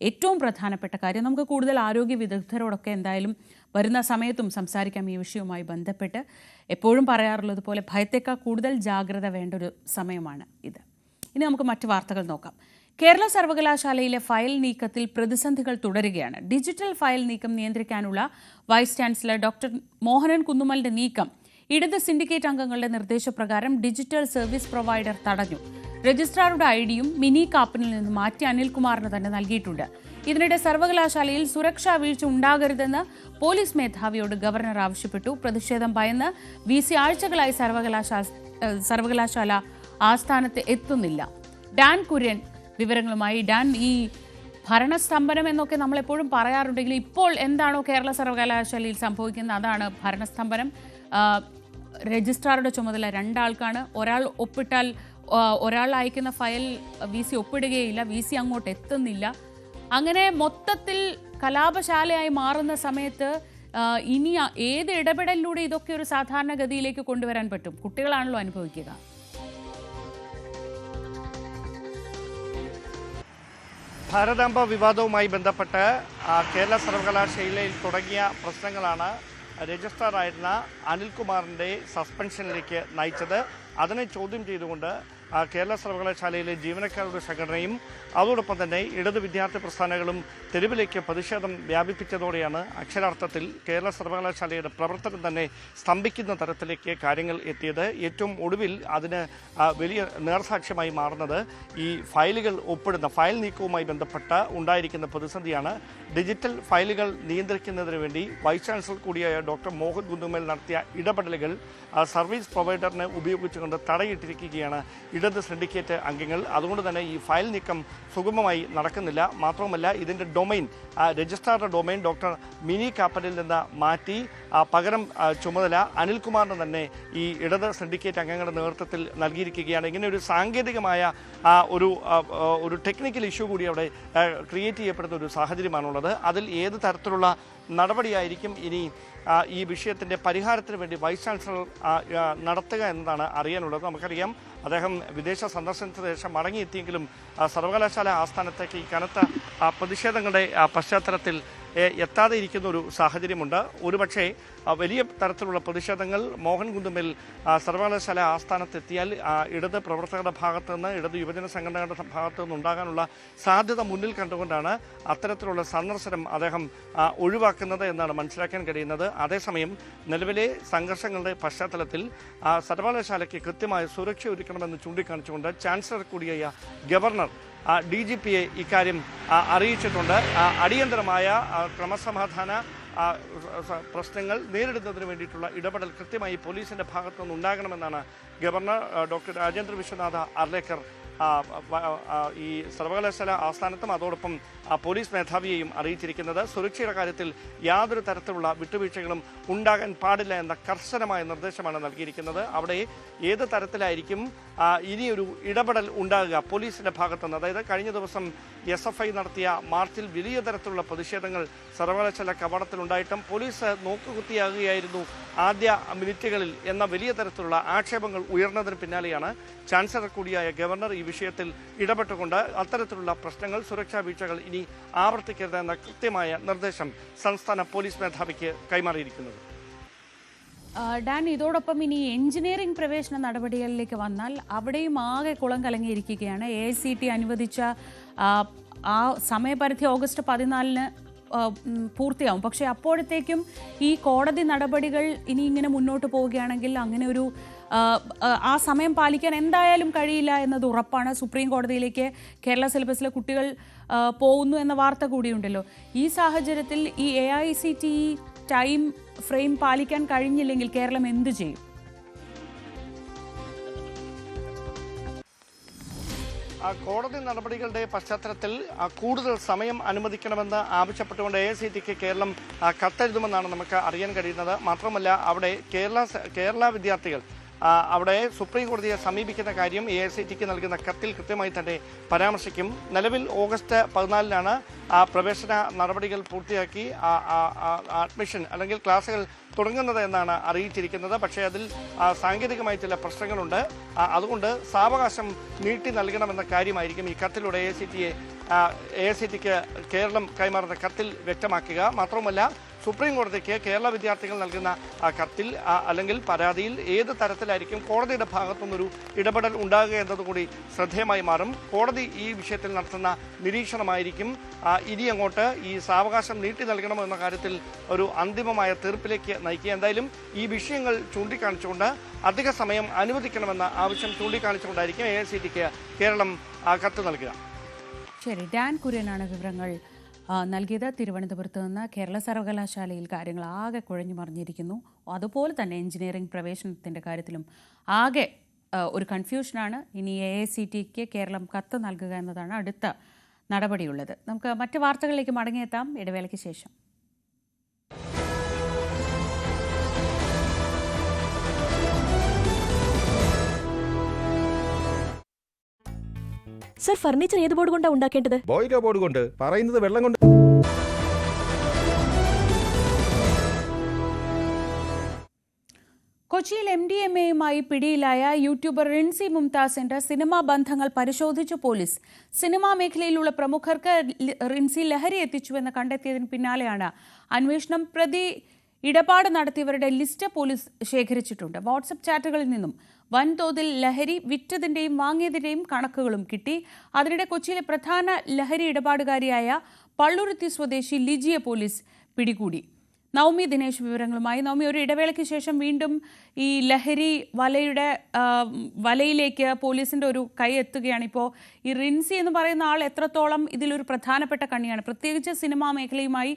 ഏറ്റവും പ്രധാനപ്പെട്ട കാര്യം. നമുക്ക് കൂടുതൽ ആരോഗ്യ വിദഗ്ധരോടൊക്കെ എന്തായാലും വരുന്ന സമയത്തും സംസാരിക്കാം ഈ വിഷയവുമായി ബന്ധപ്പെട്ട്. എപ്പോഴും പറയാറുള്ളത് പോലെ ഭയത്തേക്കാൾ കൂടുതൽ ജാഗ്രത വേണ്ട ഒരു സമയമാണ് ഇത്. ഇനി നമുക്ക് മറ്റു വാർത്തകൾ നോക്കാം. കേരള സർവകലാശാലയിലെ ഫയൽ നീക്കത്തിൽ പ്രതിസന്ധികൾ തുടരുകയാണ്. ഡിജിറ്റൽ ഫയൽ നീക്കം നിയന്ത്രിക്കാനുള്ള വൈസ് ചാൻസലർ ഡോക്ടർ മോഹനൻ കുന്നുമലിന്റെ നീക്കം ഇടത് സിൻഡിക്കേറ്റ് അംഗങ്ങളുടെ നിർദ്ദേശപ്രകാരം ഡിജിറ്റൽ സർവീസ് പ്രൊവൈഡർ തടഞ്ഞു. രജിസ്ട്രാറുടെ ഐഡിയും മിനി കാപ്പനിൽ നിന്ന് മാറ്റി അനിൽകുമാറിന് തന്നെ നൽകിയിട്ടുണ്ട്. ഇതിനിടെ സർവകലാശാലയിൽ സുരക്ഷാ വീഴ്ച ഉണ്ടാകരുതെന്ന് പോലീസ് മേധാവിയോട് ഗവർണർ ആവശ്യപ്പെട്ടു. പ്രതിഷേധം ഭയന്ന് VC ആഴ്ചകളായി സർവകലാശാല ആസ്ഥാനത്ത് എത്തുന്നില്ല. ഡാൻ കുര്യൻ വിവരങ്ങളുമായി. ഡാൻ, ഈ ഭരണസ്തംഭനം എന്നൊക്കെ നമ്മളെപ്പോഴും പറയാറുണ്ടെങ്കിൽ ഇപ്പോൾ എന്താണോ കേരള സർവകലാശാലയിൽ സംഭവിക്കുന്നത് അതാണ് ഭരണസ്തംഭനം. രജിസ്ട്രാറുടെ ചുമതല 2 ആൾക്കാണ്. ഒരാൾ ഒപ്പിട്ടാൽ ഒരാൾ അയക്കുന്ന ഫയൽ VC ഒപ്പിടുകയില്ല, VC അങ്ങോട്ട് എത്തുന്നില്ല. അങ്ങനെ മൊത്തത്തിൽ കലാപശാലയായി മാറുന്ന സമയത്ത് ഇനി ഏത് ഇടപെടലിലൂടെ ഇതൊക്കെ ഒരു സാധാരണഗതിയിലേക്ക് കൊണ്ടുവരാൻ പറ്റും? കുട്ടികളാണല്ലോ അനുഭവിക്കുക. ഭാരതാംബ വിവാദവുമായി ബന്ധപ്പെട്ട് കേരള സർവകലാശാലയിൽ തുടങ്ങിയ പ്രശ്നങ്ങളാണ് രജിസ്ട്രാറായിരുന്ന അനിൽകുമാറിൻ്റെ സസ്പെൻഷനിലേക്ക് നയിച്ചത്. അതിനെ ചോദ്യം ചെയ്തുകൊണ്ട് കേരള സർവകലാശാലയിലെ ജീവനക്കാരുടെ സംഘടനയും അതോടൊപ്പം തന്നെ ഇടത് വിദ്യാർത്ഥി പ്രസ്ഥാനങ്ങളും തെരുവിലേക്ക് പ്രതിഷേധം വ്യാപിപ്പിച്ചതോടെയാണ് അക്ഷരാർത്ഥത്തിൽ കേരള സർവകലാശാലയുടെ പ്രവർത്തനം തന്നെ സ്തംഭിക്കുന്ന തരത്തിലേക്ക് കാര്യങ്ങൾ എത്തിയത്. ഏറ്റവും ഒടുവിൽ അതിന് വലിയ നേർസാക്ഷ്യമായി മാറുന്നത് ഈ ഫയലുകൾ ഒപ്പിടുന്ന ഫയൽ നീക്കവുമായി ബന്ധപ്പെട്ട് ഉണ്ടായിരിക്കുന്ന പ്രതിസന്ധിയാണ്. ഡിജിറ്റൽ ഫയലുകൾ നിയന്ത്രിക്കുന്നതിന് വേണ്ടി വൈസ് ചാൻസലർ കൂടിയായ ഡോക്ടർ മോഹൻ കുന്നുമൽ നടത്തിയ ഇടപെടലുകൾ സർവീസ് പ്രൊവൈഡറിനെ ഉപയോഗിച്ചുകൊണ്ട് തടയിട്ടിരിക്കുകയാണ് ഇടത് സിൻഡിക്കേറ്റ് അംഗങ്ങൾ. അതുകൊണ്ട് തന്നെ ഈ ഫയൽ നീക്കം സുഗമമായി നടക്കുന്നില്ല. മാത്രവുമല്ല, ഇതിൻ്റെ ഡൊമൈൻ, രജിസ്ട്രാറുടെ ഡൊമൈൻ ഡോക്ടർ മിനി കാപ്പനിൽ നിന്ന് മാറ്റി പകരം ചുമതല അനിൽകുമാറിന് തന്നെ ഈ ഇടത് സിൻഡിക്കേറ്റ് അംഗങ്ങളുടെ നേതൃത്വത്തിൽ നൽകിയിരിക്കുകയാണ്. ഇങ്ങനെ ഒരു സാങ്കേതികമായ ഒരു ടെക്നിക്കൽ ഇഷ്യൂ കൂടി അവിടെ ക്രിയേറ്റ് ചെയ്യപ്പെടുന്ന ഒരു സാഹചര്യമാണുള്ളത്. അതിൽ ഏത് തരത്തിലുള്ള നടപടിയായിരിക്കും ഇനി ഈ വിഷയത്തിൻ്റെ പരിഹാരത്തിന് വേണ്ടി വൈസ് ചാൻസലർ നടത്തുക എന്നതാണ് അറിയാനുള്ളത്. നമുക്കറിയാം, അദ്ദേഹം വിദേശ സന്ദർശനത്തിന് ശേഷം മടങ്ങിയെത്തിയെങ്കിലും സർവകലാശാല ആസ്ഥാനത്തേക്ക് ഈ കനത്ത പ്രതിഷേധങ്ങളുടെ പശ്ചാത്തലത്തിൽ എത്താതെ ഇരിക്കുന്ന ഒരു സാഹചര്യമുണ്ട്. ഒരുപക്ഷെ വലിയ തരത്തിലുള്ള പ്രതിഷേധങ്ങൾ മോഹൻ കുന്നുമൽ സർവകലാശാല ആസ്ഥാനത്തെത്തിയാൽ ഇടത് പ്രവർത്തകരുടെ ഭാഗത്തു നിന്ന്, ഇടത് യുവജന സംഘടനകളുടെ ഭാഗത്തു നിന്ന് ഉണ്ടാകാനുള്ള സാധ്യത മുന്നിൽ കണ്ടുകൊണ്ടാണ് അത്തരത്തിലുള്ള സന്ദർശനം അദ്ദേഹം ഒഴിവാക്കുന്നത് എന്നാണ് മനസ്സിലാക്കാൻ കഴിയുന്നത്. അതേസമയം നിലവിലെ സംഘർഷങ്ങളുടെ പശ്ചാത്തലത്തിൽ സർവകലാശാലയ്ക്ക് കൃത്യമായ സുരക്ഷ ഒരുക്കണമെന്ന് ചൂണ്ടിക്കാണിച്ചുകൊണ്ട് ചാൻസലർ കൂടിയായ ഗവർണർ DGPയെ ഇക്കാര്യം അറിയിച്ചിട്ടുണ്ട്. അടിയന്തരമായ ക്രമസമാധാന പ്രശ്നങ്ങൾ നേരിടുന്നതിന് വേണ്ടിയിട്ടുള്ള ഇടപെടൽ കൃത്യമായി പോലീസിൻ്റെ ഭാഗത്തു നിന്നുണ്ടാകണമെന്നാണ് ഗവർണർ ഡോക്ടർ രാജേന്ദ്ര വിശ്വനാഥ് അർലേക്കർ ഈ സർവകലാശാല ആസ്ഥാനത്തും അതോടൊപ്പം പോലീസ് മേധാവിയെയും അറിയിച്ചിരിക്കുന്നത്. സുരക്ഷയുടെ കാര്യത്തിൽ യാതൊരു തരത്തിലുള്ള വിട്ടുവീഴ്ചകളും ഉണ്ടാകാൻ പാടില്ല എന്ന കർശനമായ നിർദ്ദേശമാണ് നൽകിയിരിക്കുന്നത്. അവിടെ ഏത് തരത്തിലായിരിക്കും ഇനിയൊരു ഇടപെടൽ ഉണ്ടാകുക പോലീസിന്റെ ഭാഗത്തുനിന്ന്? അതായത് കഴിഞ്ഞ ദിവസം SFI നടത്തിയ മാർച്ചിൽ വലിയ തരത്തിലുള്ള പ്രതിഷേധങ്ങൾ സർവകലാശാല കവാടത്തിലുണ്ടായിട്ടും പോലീസ് നോക്കുകുത്തിയാകുകയായിരുന്നു ആദ്യ മിനിറ്റുകളിൽ എന്ന വലിയ തരത്തിലുള്ള ആക്ഷേപങ്ങൾ ഉയർന്നതിന് പിന്നാലെയാണ് ചാൻസലർ കൂടിയായ ഗവർണർ ഈ വിഷയത്തിൽ ഇടപെട്ടുകൊണ്ട് അത്തരത്തിലുള്ള പ്രശ്നങ്ങൾ, സുരക്ഷാ വീഴ്ചകൾ ഇനി ആവർത്തിക്കരുതെന്ന കൃത്യമായ നിർദ്ദേശം സംസ്ഥാന പോലീസ് മേധാവിക്ക് കൈമാറിയിരിക്കുന്നത്. ഡാൻ, ഇതോടൊപ്പം ഇനി എഞ്ചിനീയറിംഗ് പ്രവേശന നടപടികളിലേക്ക് വന്നാൽ അവിടെയും ആകെ കുളം കലങ്ങിയിരിക്കുകയാണ്. AICT അനുവദിച്ച ആ സമയപരിധി ഓഗസ്റ്റ് 14-ന് പൂർത്തിയാവും. പക്ഷേ അപ്പോഴത്തേക്കും ഈ കോടതി നടപടികൾ ഇനി ഇങ്ങനെ മുന്നോട്ട് പോവുകയാണെങ്കിൽ അങ്ങനെ ഒരു ആ സമയം പാലിക്കാൻ എന്തായാലും കഴിയില്ല എന്നത് ഉറപ്പാണ്. സുപ്രീം കോടതിയിലേക്ക് കേരള സിലബസിലെ കുട്ടികൾ പോകുന്നു എന്ന വാർത്ത കൂടിയുണ്ടല്ലോ. ഈ സാഹചര്യത്തിൽ ഈ AICT ടൈം ഫ്രെയിം പാലിക്കാൻ കഴിഞ്ഞില്ലെങ്കിൽ കേരളം എന്ത് ചെയ്യും? കോടതി നടപടികളുടെ പശ്ചാത്തലത്തിൽ കൂടുതൽ സമയം അനുവദിക്കണമെന്ന് ആവശ്യപ്പെട്ടുകൊണ്ട് AICTക്ക് കേരളം കത്തെഴുതുമെന്നാണ് നമുക്ക് അറിയാൻ കഴിയുന്നത്. മാത്രമല്ല അവിടെ കേരള വിദ്യാർത്ഥികൾ അവിടെ സുപ്രീം കോടതിയെ സമീപിക്കുന്ന കാര്യം AICTക്ക് നൽകുന്ന കത്തിൽ കൃത്യമായി തന്നെ പരാമർശിക്കും. നിലവിൽ ഓഗസ്റ്റ് 14-നാണ് പ്രവേശന നടപടികൾ പൂർത്തിയാക്കി അഡ്മിഷൻ അല്ലെങ്കിൽ ക്ലാസുകൾ തുടങ്ങുന്നത് എന്നാണ് അറിയിച്ചിരിക്കുന്നത്. പക്ഷേ അതിൽ സാങ്കേതികമായി ചില പ്രശ്നങ്ങളുണ്ട്. അതുകൊണ്ട് സാവകാശം നീട്ടി നൽകണമെന്ന കാര്യമായിരിക്കും ഈ കത്തിലൂടെ AICTക്ക് കേരളം കൈമാറുന്ന കത്തിൽ വ്യക്തമാക്കുക. മാത്രമല്ല സുപ്രീം കോടതിക്ക് കേരള വിദ്യാർത്ഥികൾ നൽകുന്ന കത്തിൽ അല്ലെങ്കിൽ പരാതിയിൽ ഏത് തരത്തിലായിരിക്കും കോടതിയുടെ ഭാഗത്തുനിന്നൊരു ഇടപെടൽ ഉണ്ടാകുക എന്നതുകൂടി ശ്രദ്ധേയമായി മാറും. കോടതി ഈ വിഷയത്തിൽ നടത്തുന്ന നിരീക്ഷണമായിരിക്കും ഇനി അങ്ങോട്ട് ഈ സാവകാശം നീട്ടി നൽകണമോ എന്ന കാര്യത്തിൽ ഒരു അന്തിമമായ തീർപ്പിലേക്ക് നയിക്കുക. എന്തായാലും ഈ വിഷയങ്ങൾ ചൂണ്ടിക്കാണിച്ചുകൊണ്ട് അധിക സമയം അനുവദിക്കണമെന്ന ആവശ്യം ചൂണ്ടിക്കാണിച്ചുകൊണ്ടായിരിക്കും AICTക്ക് കേരളം കത്ത് നൽകുക. ശരി, ഡാൻ കുര്യനാണ് വിവരങ്ങൾ നൽകിയത്. തിരുവനന്തപുരത്ത് നിന്ന് കേരള സർവകലാശാലയിൽ കാര്യങ്ങൾ ആകെ കുഴഞ്ഞു മറിഞ്ഞിരിക്കുന്നു. അതുപോലെ തന്നെ എഞ്ചിനീയറിംഗ് പ്രവേശനത്തിൻ്റെ കാര്യത്തിലും ആകെ ഒരു കൺഫ്യൂഷനാണ്. ഇനി AICTക്ക് കേരളം കത്ത് നൽകുക എന്നതാണ് അടുത്ത നടപടിയുള്ളത്. നമുക്ക് മറ്റ് വാർത്തകളിലേക്ക് മടങ്ങിയെത്താം ഇടവേളയ്ക്ക് ശേഷം. സർ, ഫർണിച്ചർ ഏത് ബോർഡ് കൊണ്ടാണ് ഉണ്ടാക്കേണ്ടത്? ബോയിലർ ബോർഡ് കൊണ്ട്. പറയുന്നത് വെള്ളം കൊണ്ട്. കൊച്ചിയിൽ MDMAയുമായി പിടിയിലായ യൂട്യൂബർ റിൻസി മുംതാസിന്റെ സിനിമാ ബന്ധങ്ങൾ പരിശോധിച്ച പോലീസ്. സിനിമാ മേഖലയിലുള്ള പ്രമുഖർക്ക് റിൻസി ലഹരി എത്തിച്ചുവെന്ന് കണ്ടെത്തിയതിന് പിന്നാലെയാണ് അന്വേഷണം. പ്രതി ഇടപാട് നടത്തിയവരുടെ ലിസ്റ്റ് പോലീസ് ശേഖരിച്ചിട്ടുണ്ട്. വാട്സപ്പ് ചാറ്റുകളിൽ നിന്നും വൻതോതിൽ ലഹരി വിറ്റതിന്റെയും വാങ്ങിയതിന്റെയും കണക്കുകളും കിട്ടി. അതിനിടെ കൊച്ചിയിലെ പ്രധാന ലഹരി ഇടപാടുകാരിയായ പള്ളുരുത്തി സ്വദേശി ലിജിയെ പോലീസ് പിടികൂടി. നവമി ദിനേശ് വിവരങ്ങളുമായി. നവമി, ഒരു ഇടവേളയ്ക്ക് ശേഷം വീണ്ടും ഈ ലഹരി വലയിലേക്ക് പോലീസിന്റെ ഒരു കൈ എത്തുകയാണ്. ഇപ്പോൾ ഈ റിൻസി എന്ന് പറയുന്ന ആൾ എത്രത്തോളം ഇതിലൊരു പ്രധാനപ്പെട്ട കണ്ണിയാണ്, പ്രത്യേകിച്ച് സിനിമാ മേഖലയുമായി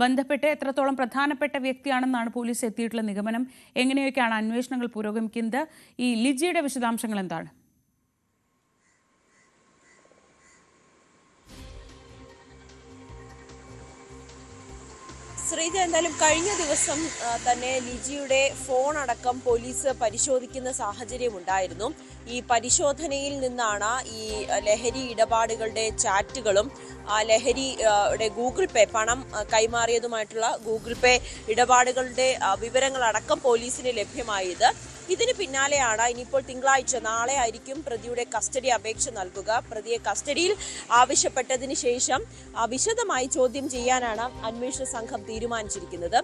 ബന്ധപ്പെട്ട് എത്രത്തോളം പ്രധാനപ്പെട്ട വ്യക്തിയാണെന്നാണ് പോലീസ് എത്തിയിട്ടുള്ള നിഗമനം? എങ്ങനെയൊക്കെയാണ് അന്വേഷണങ്ങൾ പുരോഗമിക്കുന്നത്? ഈ ലിജിയുടെ വിശദാംശങ്ങൾ എന്താണ്? ശ്രീജ, എന്തായാലും കഴിഞ്ഞ ദിവസം തന്നെ ലിജിയുടെ ഫോൺ അടക്കം പോലീസ് പരിശോധിക്കുന്ന സാഹചര്യം ഉണ്ടായിരുന്നു. ഈ പരിശോധനയിൽ നിന്നാണ് ഈ ലഹരി ഇടപാടുകളുടെ ചാറ്റുകളും ലഹരിയുടെ ഗൂഗിൾ പേ പണം കൈമാറിയതുമായിട്ടുള്ള ഗൂഗിൾ പേ ഇടപാടുകളുടെ വിവരങ്ങളടക്കം പോലീസിന് ലഭ്യമായത്. ഇതിന് പിന്നാലെയാണ് ഇനിയിപ്പോൾ തിങ്കളാഴ്ച നാളെ ആയിരിക്കും പ്രതിയുടെ കസ്റ്റഡി അപേക്ഷ നൽകുക. പ്രതിയെ കസ്റ്റഡിയിൽ ആവശ്യപ്പെട്ടതിന് ശേഷം വിശദമായി ചോദ്യം ചെയ്യാനാണ് അന്വേഷണ സംഘം തീരുമാനിച്ചിരിക്കുന്നത്.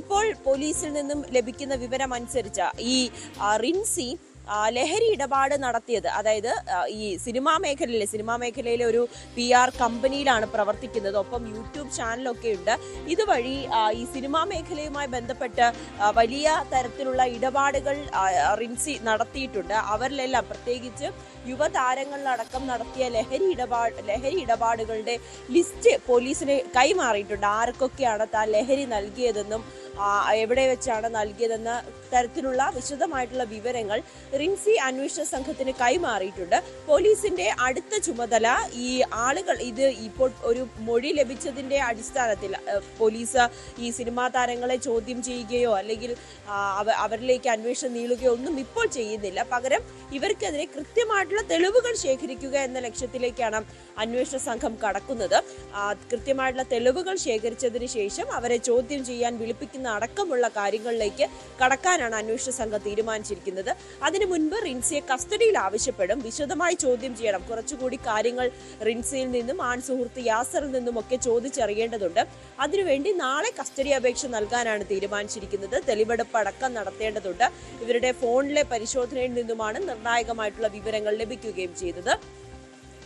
ഇപ്പോൾ പോലീസിൽ നിന്നും ലഭിക്കുന്ന വിവരം അനുസരിച്ച് ഈ റിൻസി ലഹരി ഇടപാട് നടത്തിയത്, അതായത് ഈ സിനിമാ മേഖലയിലെ ഒരു PR കമ്പനിയിലാണ് പ്രവർത്തിക്കുന്നത്. ഒപ്പം യൂട്യൂബ് ചാനലൊക്കെ ഉണ്ട്. ഇതുവഴി ഈ സിനിമാ മേഖലയുമായി ബന്ധപ്പെട്ട് വലിയ തരത്തിലുള്ള ഇടപാടുകൾ റിൻസി നടത്തിയിട്ടുണ്ട്. അവരിലെല്ലാം പ്രത്യേകിച്ച് യുവതാരങ്ങളിലടക്കം നടത്തിയ ലഹരി ഇടപാടുകളുടെ ലിസ്റ്റ് പോലീസിന് കൈമാറിയിട്ടുണ്ട്. ആർക്കൊക്കെയാണ് താൻ ലഹരി നൽകിയതെന്നും എവിടെ വെച്ചാണ് നൽകിയതെന്ന് തരത്തിലുള്ള വിശദമായിട്ടുള്ള വിവരങ്ങൾ റിൻസി അന്വേഷണ സംഘത്തിന് കൈമാറിയിട്ടുണ്ട്. പോലീസിന്റെ അടുത്ത ചുമതല ഈ ആളുകൾ ഇത് ഇപ്പോൾ ഒരു മൊഴി ലഭിച്ചതിന്റെ അടിസ്ഥാനത്തിൽ പോലീസ് ഈ സിനിമാ താരങ്ങളെ ചോദ്യം ചെയ്യുകയോ അല്ലെങ്കിൽ അവരിലേക്ക് അന്വേഷണം നീളുകയോ ഒന്നും ഇപ്പോൾ ചെയ്യുന്നില്ല. പകരം ഇവർക്കെതിരെ കൃത്യമായിട്ടുള്ള തെളിവുകൾ ശേഖരിക്കുക എന്ന ലക്ഷ്യത്തിലേക്കാണ് അന്വേഷണ സംഘം കടക്കുന്നത്. കൃത്യമായിട്ടുള്ള തെളിവുകൾ ശേഖരിച്ചതിന് ശേഷം അവരെ ചോദ്യം ചെയ്യാൻ വിളിപ്പിക്കുന്ന അടക്കമുള്ള കാര്യങ്ങളിലേക്ക് കടക്കാനാണ് അന്വേഷണ സംഘം തീരുമാനിച്ചിരിക്കുന്നത്. അതിനു മുൻപ് റിൻസിയെ കസ്റ്റഡിയിൽ ആവശ്യപ്പെടും. വിശദമായി ചോദ്യം ചെയ്യണം. കുറച്ചുകൂടി കാര്യങ്ങൾ റിൻസിയിൽ നിന്നും ആൺ സുഹൃത്ത് യാസറിൽ നിന്നും ഒക്കെ ചോദിച്ചറിയേണ്ടതുണ്ട്. അതിനുവേണ്ടി നാളെ കസ്റ്റഡി അപേക്ഷ നൽകാനാണ് തീരുമാനിച്ചിരിക്കുന്നത്. തെളിവെടുപ്പ് അടക്കം നടത്തേണ്ടതുണ്ട്. ഇവരുടെ ഫോണിലെ പരിശോധനയിൽ നിന്നുമാണ് നിർണായകമായിട്ടുള്ള വിവരങ്ങൾ ലഭിക്കുകയും ചെയ്തത്.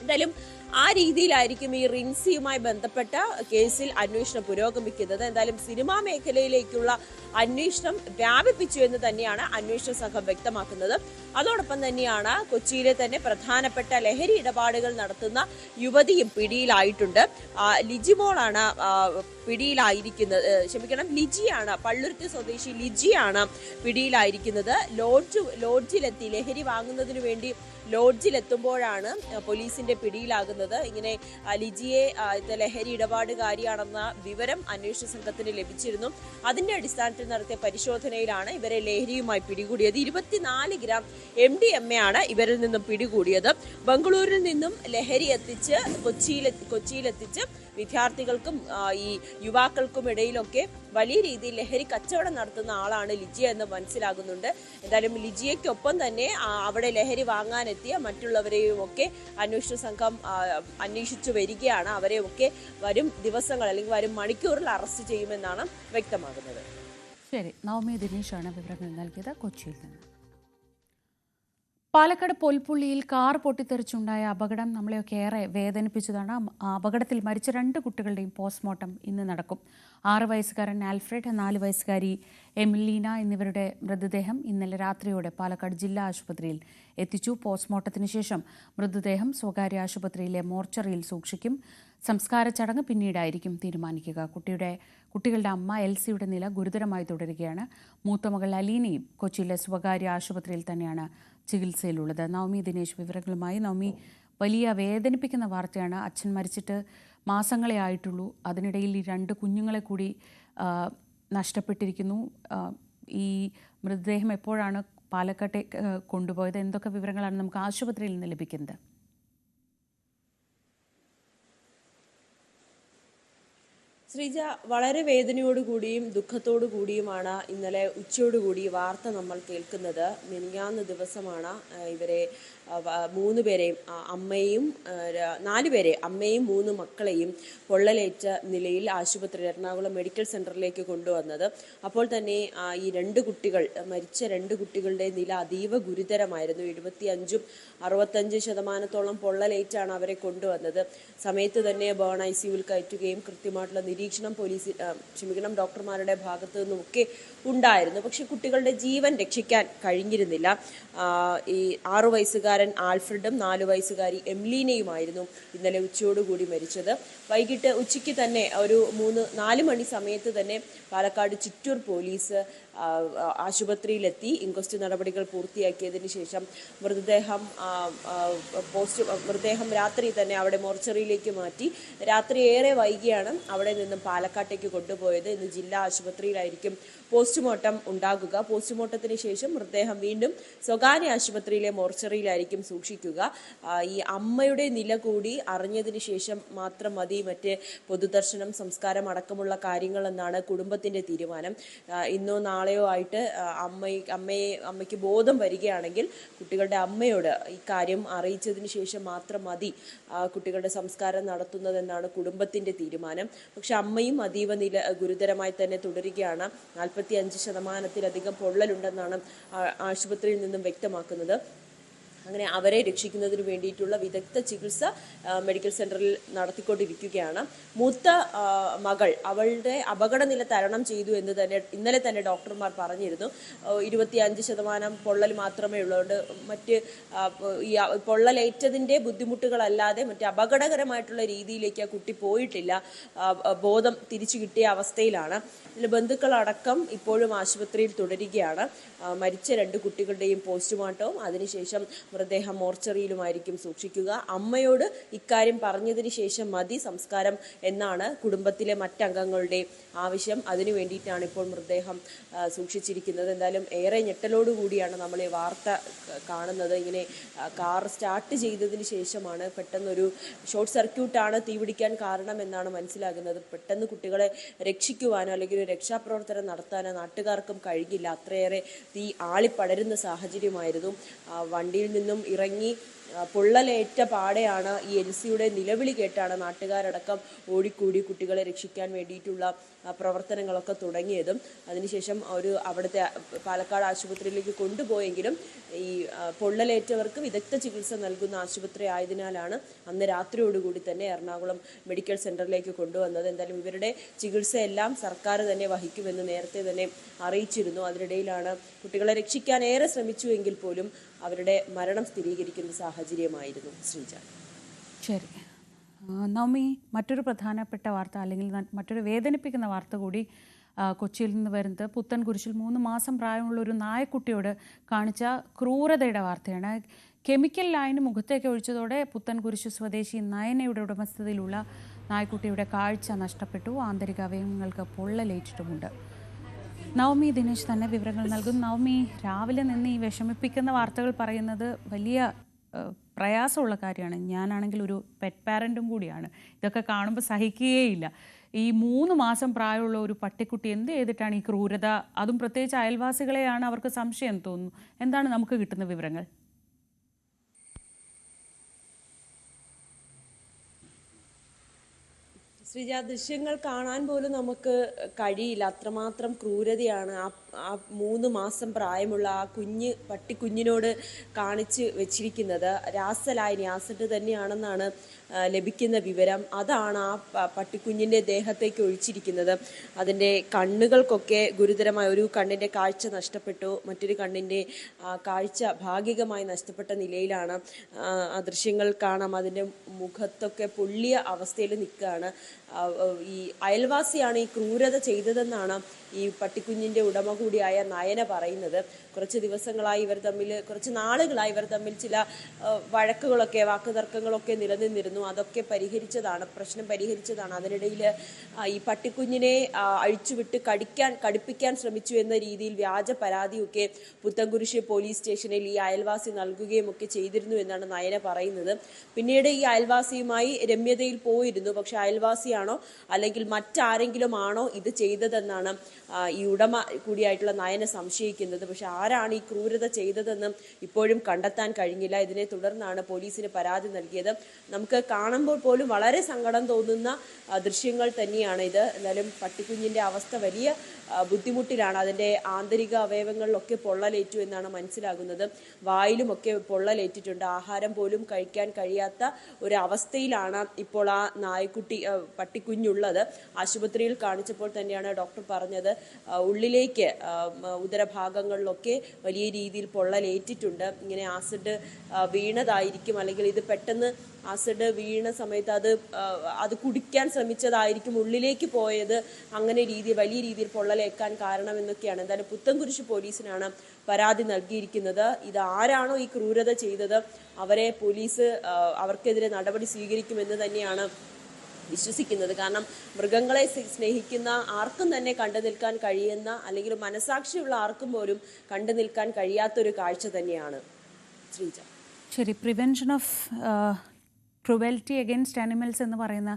എന്തായാലും ആ രീതിയിലായിരിക്കും ഈ റിൻസിയുമായി ബന്ധപ്പെട്ട കേസിൽ അന്വേഷണം പുരോഗമിക്കുന്നത്. എന്തായാലും സിനിമാ മേഖലയിലേക്കുള്ള അന്വേഷണം വ്യാപിപ്പിച്ചു എന്ന് തന്നെയാണ് അന്വേഷണ സംഘം വ്യക്തമാക്കുന്നത്. അതോടൊപ്പം തന്നെയാണ് കൊച്ചിയിലെ തന്നെ പ്രധാനപ്പെട്ട ലഹരി ഇടപാടുകൾ നടത്തുന്ന യുവതിയും പിടിയിലായിട്ടുണ്ട്. ലിജിമോളാണ് പിടിയിലായിരിക്കുന്നത്. ലിജിയാണ്, പള്ളുരുത്തി സ്വദേശി ലിജിയാണ് പിടിയിലായിരിക്കുന്നത്. ലോഡ്ജിലെത്തി ലഹരി വാങ്ങുന്നതിന് വേണ്ടി ലോഡ്ജിലെത്തുമ്പോഴാണ് പോലീസിന്റെ പിടിയിലാകുന്നത്. ഇങ്ങനെ ലിജിയെ ലഹരി ഇടപാടുകാരിയാണെന്ന വിവരം അന്വേഷണ സംഘത്തിന് ലഭിച്ചിരുന്നു. അതിന്റെ അടിസ്ഥാനത്തിൽ നടത്തിയ പരിശോധനയിലാണ് ഇവരെ ലഹരിയുമായി പിടികൂടിയത്. 24 ഗ്രാം MDMA ആണ് ഇവരിൽ നിന്നും പിടികൂടിയത്. ബംഗളൂരിൽ നിന്നും ലഹരി എത്തിച്ച് കൊച്ചിയിലെത്തിച്ച് വിദ്യാർത്ഥികൾക്കും ഈ യുവാക്കൾക്കും ഇടയിലൊക്കെ വലിയ രീതിയിൽ ലഹരി കച്ചവടം നടത്തുന്ന ആളാണ് ലിജി എന്ന് മനസ്സിലാകുന്നുണ്ട്. എന്തായാലും ലിജിയയ്ക്കൊപ്പം തന്നെ അവിടെ ലഹരി വാങ്ങാനെത്തിയ മറ്റുള്ളവരെയും ഒക്കെ അന്വേഷണ സംഘം അന്വേഷിച്ചു വരികയാണ്. അവരെയൊക്കെ വരും ദിവസങ്ങൾ അല്ലെങ്കിൽ വരും മണിക്കൂറിൽ അറസ്റ്റ് ചെയ്യുമെന്നാണ് വ്യക്തമാകുന്നത്. ശരി, നവമി ദിനേശാണ് വിവരങ്ങൾ നൽകിയത് കൊച്ചിയിൽ നിന്ന്. പാലക്കാട് പൊൽപ്പുള്ളിയിൽ കാർ പൊട്ടിത്തെറിച്ചുണ്ടായ അപകടം നമ്മളെയൊക്കെ ഏറെ വേദനിപ്പിച്ചതാണ്. അപകടത്തിൽ മരിച്ച 2 കുട്ടികളുടെയും പോസ്റ്റ്മോർട്ടം ഇന്ന് നടക്കും. 6 വയസ്സുകാരൻ ആൽഫ്രഡ്, 4 വയസ്സുകാരി എമിലീന എന്നിവരുടെ മൃതദേഹം ഇന്നലെ രാത്രിയോടെ പാലക്കാട് ജില്ലാ ആശുപത്രിയിൽ എത്തിച്ചു. പോസ്റ്റ്മോർട്ടത്തിന് ശേഷം മൃതദേഹം സ്വകാര്യ ആശുപത്രിയിലെ മോർച്ചറിയിൽ സൂക്ഷിക്കും. സംസ്കാര ചടങ്ങ് പിന്നീടായിരിക്കും തീരുമാനിക്കുക. കുട്ടികളുടെ അമ്മ എൽസിയുടെ നില ഗുരുതരമായി തുടരുകയാണ്. മൂത്തമകൾ അലീനയും കൊച്ചിയിലെ സ്വകാര്യ ആശുപത്രിയിൽ തന്നെയാണ് ചികിത്സയിലുള്ളത്. നവമി ദിനേശ് വിവരങ്ങളുമായി. നവമി, വലിയ വേദനിപ്പിക്കുന്ന വാർത്തയാണ്. അച്ഛൻ മരിച്ചിട്ട് മാസങ്ങളെ ആയിട്ടുള്ളൂ. അതിനിടയിൽ ഈ 2 കുഞ്ഞുങ്ങളെ കൂടി നഷ്ടപ്പെട്ടിരിക്കുന്നു. ഈ മൃതദേഹം എപ്പോഴാണ് പാലക്കാട്ടേക്ക് കൊണ്ടുപോയത്? എന്തൊക്കെ വിവരങ്ങളാണ് നമുക്ക് ആശുപത്രിയിൽ നിന്ന് ലഭിക്കുന്നത്? ശ്രീജ, വളരെ വേദനയോടുകൂടിയും ദുഃഖത്തോടു കൂടിയുമാണ് ഇന്നലെ ഉച്ചയോടുകൂടി വാർത്ത നമ്മൾ കേൾക്കുന്നത്. മിനിഞ്ഞാന്ന് ദിവസമാണ് ഇവരെ 3 പേരെയും അമ്മയും 3 മക്കളെയും പൊള്ളലേറ്റ നിലയിൽ ആശുപത്രി എറണാകുളം മെഡിക്കൽ സെന്ററിലേക്ക് കൊണ്ടുവന്നത്. അപ്പോൾ തന്നെ ഈ 2 കുട്ടികൾ, മരിച്ച 2 കുട്ടികളുടെ നില അതീവ ഗുരുതരമായിരുന്നു. 75-65% പൊള്ളലേറ്റാണ് അവരെ കൊണ്ടുവന്നത്. സമയത്ത് തന്നെ ബേൺ ICUവിൽ കയറ്റുകയും കൃത്യമായിട്ടുള്ള നിരീക്ഷണം ഡോക്ടർമാരുടെ ഭാഗത്തു നിന്നുമൊക്കെ ഉണ്ടായിരുന്നു. പക്ഷെ കുട്ടികളുടെ ജീവൻ രക്ഷിക്കാൻ കഴിഞ്ഞിരുന്നില്ല. ഈ 6 വയസ്സുകാരൻ ആൽഫ്രഡും 4 വയസ്സുകാരി എംലീനയുമായിരുന്നു ഇന്നലെ ഉച്ചയോടുകൂടി മരിച്ചത്. വൈകിട്ട് ഉച്ചയ്ക്ക് തന്നെ ഒരു 4 മണി സമയത്ത് തന്നെ പാലക്കാട് ചിറ്റൂർ പോലീസ് ആശുപത്രിയിലെത്തി ഇൻക്വസ്റ്റ് നടപടികൾ പൂർത്തിയാക്കിയതിന് ശേഷം മൃതദേഹം രാത്രി തന്നെ അവിടെ മോർച്ചറിയിലേക്ക് മാറ്റി. രാത്രി ഏറെ വൈകിയാണ് അവിടെ നിന്നും പാലക്കാട്ടേക്ക് കൊണ്ടുപോയത്. ഇന്ന് ജില്ലാ ആശുപത്രിയിലായിരിക്കും പോസ്റ്റ്മോർട്ടം ഉണ്ടാകുക. പോസ്റ്റ്മോർട്ടത്തിന് ശേഷം മൃതദേഹം വീണ്ടും സ്വകാര്യ ആശുപത്രിയിലെ മോർച്ചറിയിലായിരിക്കും സൂക്ഷിക്കുക. ഈ അമ്മയുടെ നില കൂടി അറിഞ്ഞതിന് ശേഷം മാത്രം മതി മറ്റ് പൊതുദർശനം, സംസ്കാരം അടക്കമുള്ള കാര്യങ്ങളെന്നാണ് കുടുംബത്തിന്റെ തീരുമാനം. ഇന്നോ നാളെയോ ആയിട്ട് അമ്മയ്ക്ക് ബോധം വരികയാണെങ്കിൽ കുട്ടികളുടെ അമ്മയോട് ഈ കാര്യം അറിയിച്ചതിന് ശേഷം മാത്രം മതി കുട്ടികളുടെ സംസ്കാരം നടത്തുന്നതെന്നാണ് കുടുംബത്തിന്റെ തീരുമാനം. പക്ഷെ അമ്മയും അതീവ നില ഗുരുതരമായി തന്നെ തുടരുകയാണ്. 45% പൊള്ളലുണ്ടെന്നാണ് ആശുപത്രിയിൽ നിന്നും വ്യക്തമാക്കുന്നത്. അങ്ങനെ അവരെ രക്ഷിക്കുന്നതിന് വേണ്ടിയിട്ടുള്ള വിദഗ്ധ ചികിത്സ മെഡിക്കൽ സെന്ററിൽ നടത്തിക്കൊണ്ടിരിക്കുകയാണ്. മൂത്ത മകൾ അവളുടെ അപകടനില തരണം ചെയ്തു എന്ന് തന്നെ ഇന്നലെ തന്നെ ഡോക്ടർമാർ പറഞ്ഞിരുന്നു. 25% പൊള്ളൽ മാത്രമേ ഉള്ളതുകൊണ്ട് മറ്റ് ഈ പൊള്ളലേറ്റതിൻ്റെ ബുദ്ധിമുട്ടുകളല്ലാതെ മറ്റ് അപകടകരമായിട്ടുള്ള രീതിയിലേക്ക് ആ കുട്ടി പോയിട്ടില്ല. ബോധം തിരിച്ചു കിട്ടിയ അവസ്ഥയിലാണ്. ബന്ധുക്കളടക്കം ഇപ്പോഴും ആശുപത്രിയിൽ തുടരുകയാണ്. മരിച്ച 2 കുട്ടികളുടെയും പോസ്റ്റ്മോർട്ടവും അതിനുശേഷം മൃതദേഹം മോർച്ചറിയിലുമായിരിക്കും സൂക്ഷിക്കുക. അമ്മയോട് ഇക്കാര്യം പറഞ്ഞതിന് ശേഷം മതി സംസ്കാരം എന്നാണ് കുടുംബത്തിലെ മറ്റംഗങ്ങളുടെ ആവശ്യം. അതിനു വേണ്ടിയിട്ടാണ് ഇപ്പോൾ മൃതദേഹം സൂക്ഷിച്ചിരിക്കുന്നത്. എന്തായാലും ഏറെ ഞെട്ടലോടുകൂടിയാണ് നമ്മൾ ഈ വാർത്ത കാണുന്നത്. ഇങ്ങനെ കാർ സ്റ്റാർട്ട് ചെയ്തതിന് ശേഷമാണ് പെട്ടെന്നൊരു ഷോർട്ട് സർക്യൂട്ടാണ് തീപിടിക്കാൻ കാരണമെന്നാണ് മനസ്സിലാകുന്നത്. പെട്ടെന്ന് കുട്ടികളെ രക്ഷിക്കുവാനോ അല്ലെങ്കിൽ ഒരു രക്ഷാപ്രവർത്തനം നടത്താനോ നാട്ടുകാർക്കും കഴിഞ്ഞില്ല. അത്രയേറെ തീ ആളിപ്പടരുന്ന സാഹചര്യമായിരുന്നു. വണ്ടിയിൽ നിന്നും ഇറങ്ങി പൊള്ളലേറ്റ പാടെയാണ് ഈ എൽസിയുടെ നിലവിളി കേട്ടാണ് നാട്ടുകാരടക്കം ഓടിക്കൂടി കുട്ടികളെ രക്ഷിക്കാൻ വേണ്ടിയിട്ടുള്ള പ്രവർത്തനങ്ങളൊക്കെ തുടങ്ങിയതും. അതിനുശേഷം അവിടുത്തെ പാലക്കാട് ആശുപത്രിയിലേക്ക് കൊണ്ടുപോയെങ്കിലും ഈ പൊള്ളലേറ്റവർക്ക് വിദഗ്ധ ചികിത്സ നൽകുന്ന ആശുപത്രി ആയതിനാലാണ് അന്ന് രാത്രിയോടുകൂടി തന്നെ എറണാകുളം മെഡിക്കൽ സെന്ററിലേക്ക് കൊണ്ടുവന്നത്. എന്തായാലും ഇവരുടെ ചികിത്സയെല്ലാം സർക്കാർ തന്നെ വഹിക്കുമെന്ന് നേരത്തെ തന്നെ അറിയിച്ചിരുന്നു. അതിനിടയിലാണ് കുട്ടികളെ രക്ഷിക്കാൻ ഏറെ ശ്രമിച്ചുവെങ്കിൽ പോലും അവരുടെ മരണം സ്ഥിരീകരിക്കുന്ന സാഹചര്യമായിരുന്നു. ശ്രീജ. ശരി നവമി, മറ്റൊരു പ്രധാനപ്പെട്ട വാർത്ത അല്ലെങ്കിൽ മറ്റൊരു വേദനിപ്പിക്കുന്ന വാർത്ത കൂടി കൊച്ചിയിൽ നിന്ന് വരുന്നത് പുത്തൻകുരിശിൽ 3 മാസം പ്രായമുള്ള ഒരു നായക്കുട്ടിയോട് കാണിച്ച ക്രൂരതയുടെ വാർത്തയാണ്. കെമിക്കൽ ലായനി മുഖത്തേക്ക് ഒഴിച്ചതോടെ പുത്തൻകുരിശ് സ്വദേശി നയനയുടെ ഉടമസ്ഥതയിലുള്ള നായക്കുട്ടിയുടെ കാഴ്ച നഷ്ടപ്പെട്ടു. ആന്തരിക അവയവങ്ങൾക്ക് പൊള്ളലേറ്റിട്ടുമുണ്ട്. നവമി ദിനേശ് തന്നെ വിവരങ്ങൾ നൽകും. നവമി, രാവിലെ നിന്ന് ഈ വിഷമിപ്പിക്കുന്ന വാർത്തകൾ പറയുന്നത് വലിയ പ്രയാസമുള്ള കാര്യമാണ്. ഞാനാണെങ്കിൽ ഒരു പെറ്റ് പാരൻറ്റും കൂടിയാണ്. ഇതൊക്കെ കാണുമ്പോൾ സഹിക്കുകയില്ല. ഈ 3 മാസം പ്രായമുള്ള ഒരു പട്ടിക്കുട്ടി എന്ത് ചെയ്തിട്ടാണ് ഈ ക്രൂരത? അതും പ്രത്യേകിച്ച് അയൽവാസികളെയാണ് അവർക്ക് സംശയം തോന്നുന്നു. എന്താണ് നമുക്ക് കിട്ടുന്ന വിവരങ്ങൾ? ശ്രീജ, ദൃശ്യങ്ങൾ കാണാൻ പോലും നമുക്ക് കഴിയില്ല. അത്രമാത്രം ക്രൂരതയാണ് ആ 3 മാസം പ്രായമുള്ള ആ പട്ടിക്കുഞ്ഞിനോട് കാണിച്ച് വെച്ചിരിക്കുന്നത്. രാസലായനി, ആസിഡ് തന്നെയാണെന്നാണ് ലഭിക്കുന്ന വിവരം. അതാണ് ആ പട്ടിക്കുഞ്ഞിൻ്റെ ദേഹത്തേക്ക് ഒഴിച്ചിരിക്കുന്നത്. അതിൻ്റെ കണ്ണുകൾക്കൊക്കെ ഗുരുതരമായ ഒരു കണ്ണിൻ്റെ കാഴ്ച നഷ്ടപ്പെട്ടു. മറ്റൊരു കണ്ണിൻ്റെ കാഴ്ച ഭാഗികമായി നഷ്ടപ്പെട്ട നിലയിലാണ്. ആ ദൃശ്യങ്ങൾ കാണാം. അതിൻ്റെ മുഖത്തൊക്കെ പൊള്ളിയ അവസ്ഥയിൽ നിൽക്കുകയാണ്. ഈ അയൽവാസിയാണ് ഈ ക്രൂരത ചെയ്തതെന്നാണ് ഈ പട്ടിക്കുഞ്ഞിൻ്റെ ഉടമ കൂടിയായ നയന പറയുന്നത്. കുറച്ച് നാളുകളായി ഇവർ തമ്മിൽ ചില വഴക്കുകളൊക്കെ, വാക്കുതർക്കങ്ങളൊക്കെ നിലനിന്നിരുന്നു. അതൊക്കെ പ്രശ്നം പരിഹരിച്ചതാണ്. അതിനിടയിൽ ഈ പട്ടിക്കുഞ്ഞിനെ അഴിച്ചുവിട്ട് കടിപ്പിക്കാൻ ശ്രമിച്ചു എന്ന രീതിയിൽ വ്യാജ പരാതിയൊക്കെ പുത്തൻകുരിശ് പോലീസ് സ്റ്റേഷനിൽ ഈ അയൽവാസി നൽകുകയും ഒക്കെ ചെയ്തിരുന്നു എന്നാണ് നയന പറയുന്നത്. പിന്നീട് ഈ അയൽവാസിയുമായി രമ്യതയിൽ പോയിരുന്നു. പക്ഷെ അയൽവാസിയാണോ അല്ലെങ്കിൽ മറ്റാരെങ്കിലും ആണോ ഇത് ചെയ്തതെന്നാണ് ഈ ഉടമ കൂടിയായിട്ടുള്ള നയന സംശയിക്കുന്നത്. പക്ഷെ ആരാണ് ഈ ക്രൂരത ചെയ്തതെന്ന് ഇപ്പോഴും കണ്ടെത്താൻ കഴിഞ്ഞില്ല. ഇതിനെ തുടർന്നാണ് പോലീസിന് പരാതി നൽകിയത്. നമുക്ക് കാണുമ്പോൾ പോലും വളരെ സങ്കടം തോന്നുന്ന ദൃശ്യങ്ങൾ തന്നെയാണ് ഇത്. എന്നാലും പട്ടിക്കുഞ്ഞിൻ്റെ അവസ്ഥ വലിയ ബുദ്ധിമുട്ടിലാണ്. അതിൻ്റെ ആന്തരിക അവയവങ്ങളിലൊക്കെ പൊള്ളലേറ്റു എന്നാണ് മനസ്സിലാകുന്നത്. വായിലുമൊക്കെ പൊള്ളലേറ്റിട്ടുണ്ട്. ആഹാരം പോലും കഴിക്കാൻ കഴിയാത്ത ഒരു അവസ്ഥയിലാണ് ഇപ്പോൾ ആ പട്ടിക്കുഞ്ഞുള്ളത്. ആശുപത്രിയിൽ കാണിച്ചപ്പോൾ തന്നെയാണ് ഡോക്ടർ പറഞ്ഞത്, ഉള്ളിലേക്ക് ഉദരഭാഗങ്ങളിലൊക്കെ വലിയ രീതിയിൽ പൊള്ളലേറ്റിട്ടുണ്ട്. ഇങ്ങനെ ആസിഡ് വീണതായിരിക്കും, അല്ലെങ്കിൽ ഇത് പെട്ടെന്ന് ആസിഡ് വീണ സമയത്ത് അത് കുടിക്കാൻ ശ്രമിച്ചതായിരിക്കും, ഉള്ളിലേക്ക് പോയത്, അങ്ങനെ വലിയ രീതിയിൽ പൊള്ളലേക്കാൻ കാരണമെന്നൊക്കെയാണ്. എന്തായാലും പുത്തൻകുരിശ് പോലീസിനാണ് പരാതി നൽകിയിരിക്കുന്നത്. ഇത് ആരാണോ ഈ ക്രൂരത ചെയ്തത് അവരെ പോലീസ് അവർക്കെതിരെ നടപടി സ്വീകരിക്കുമെന്ന് തന്നെയാണ് വിശ്വസിക്കുന്നത്. കാരണം മൃഗങ്ങളെ സ്നേഹിക്കുന്ന ആർക്കും തന്നെ കണ്ടു നിൽക്കാൻ കഴിയുന്ന, അല്ലെങ്കിൽ മനസാക്ഷിയുള്ള ആർക്കും പോലും കണ്ടു നിൽക്കാൻ കഴിയാത്തൊരു കാഴ്ച തന്നെയാണ്. ശ്രീജ. ശരി, prevention of cruelty against animals എന്ന് പറയുന്ന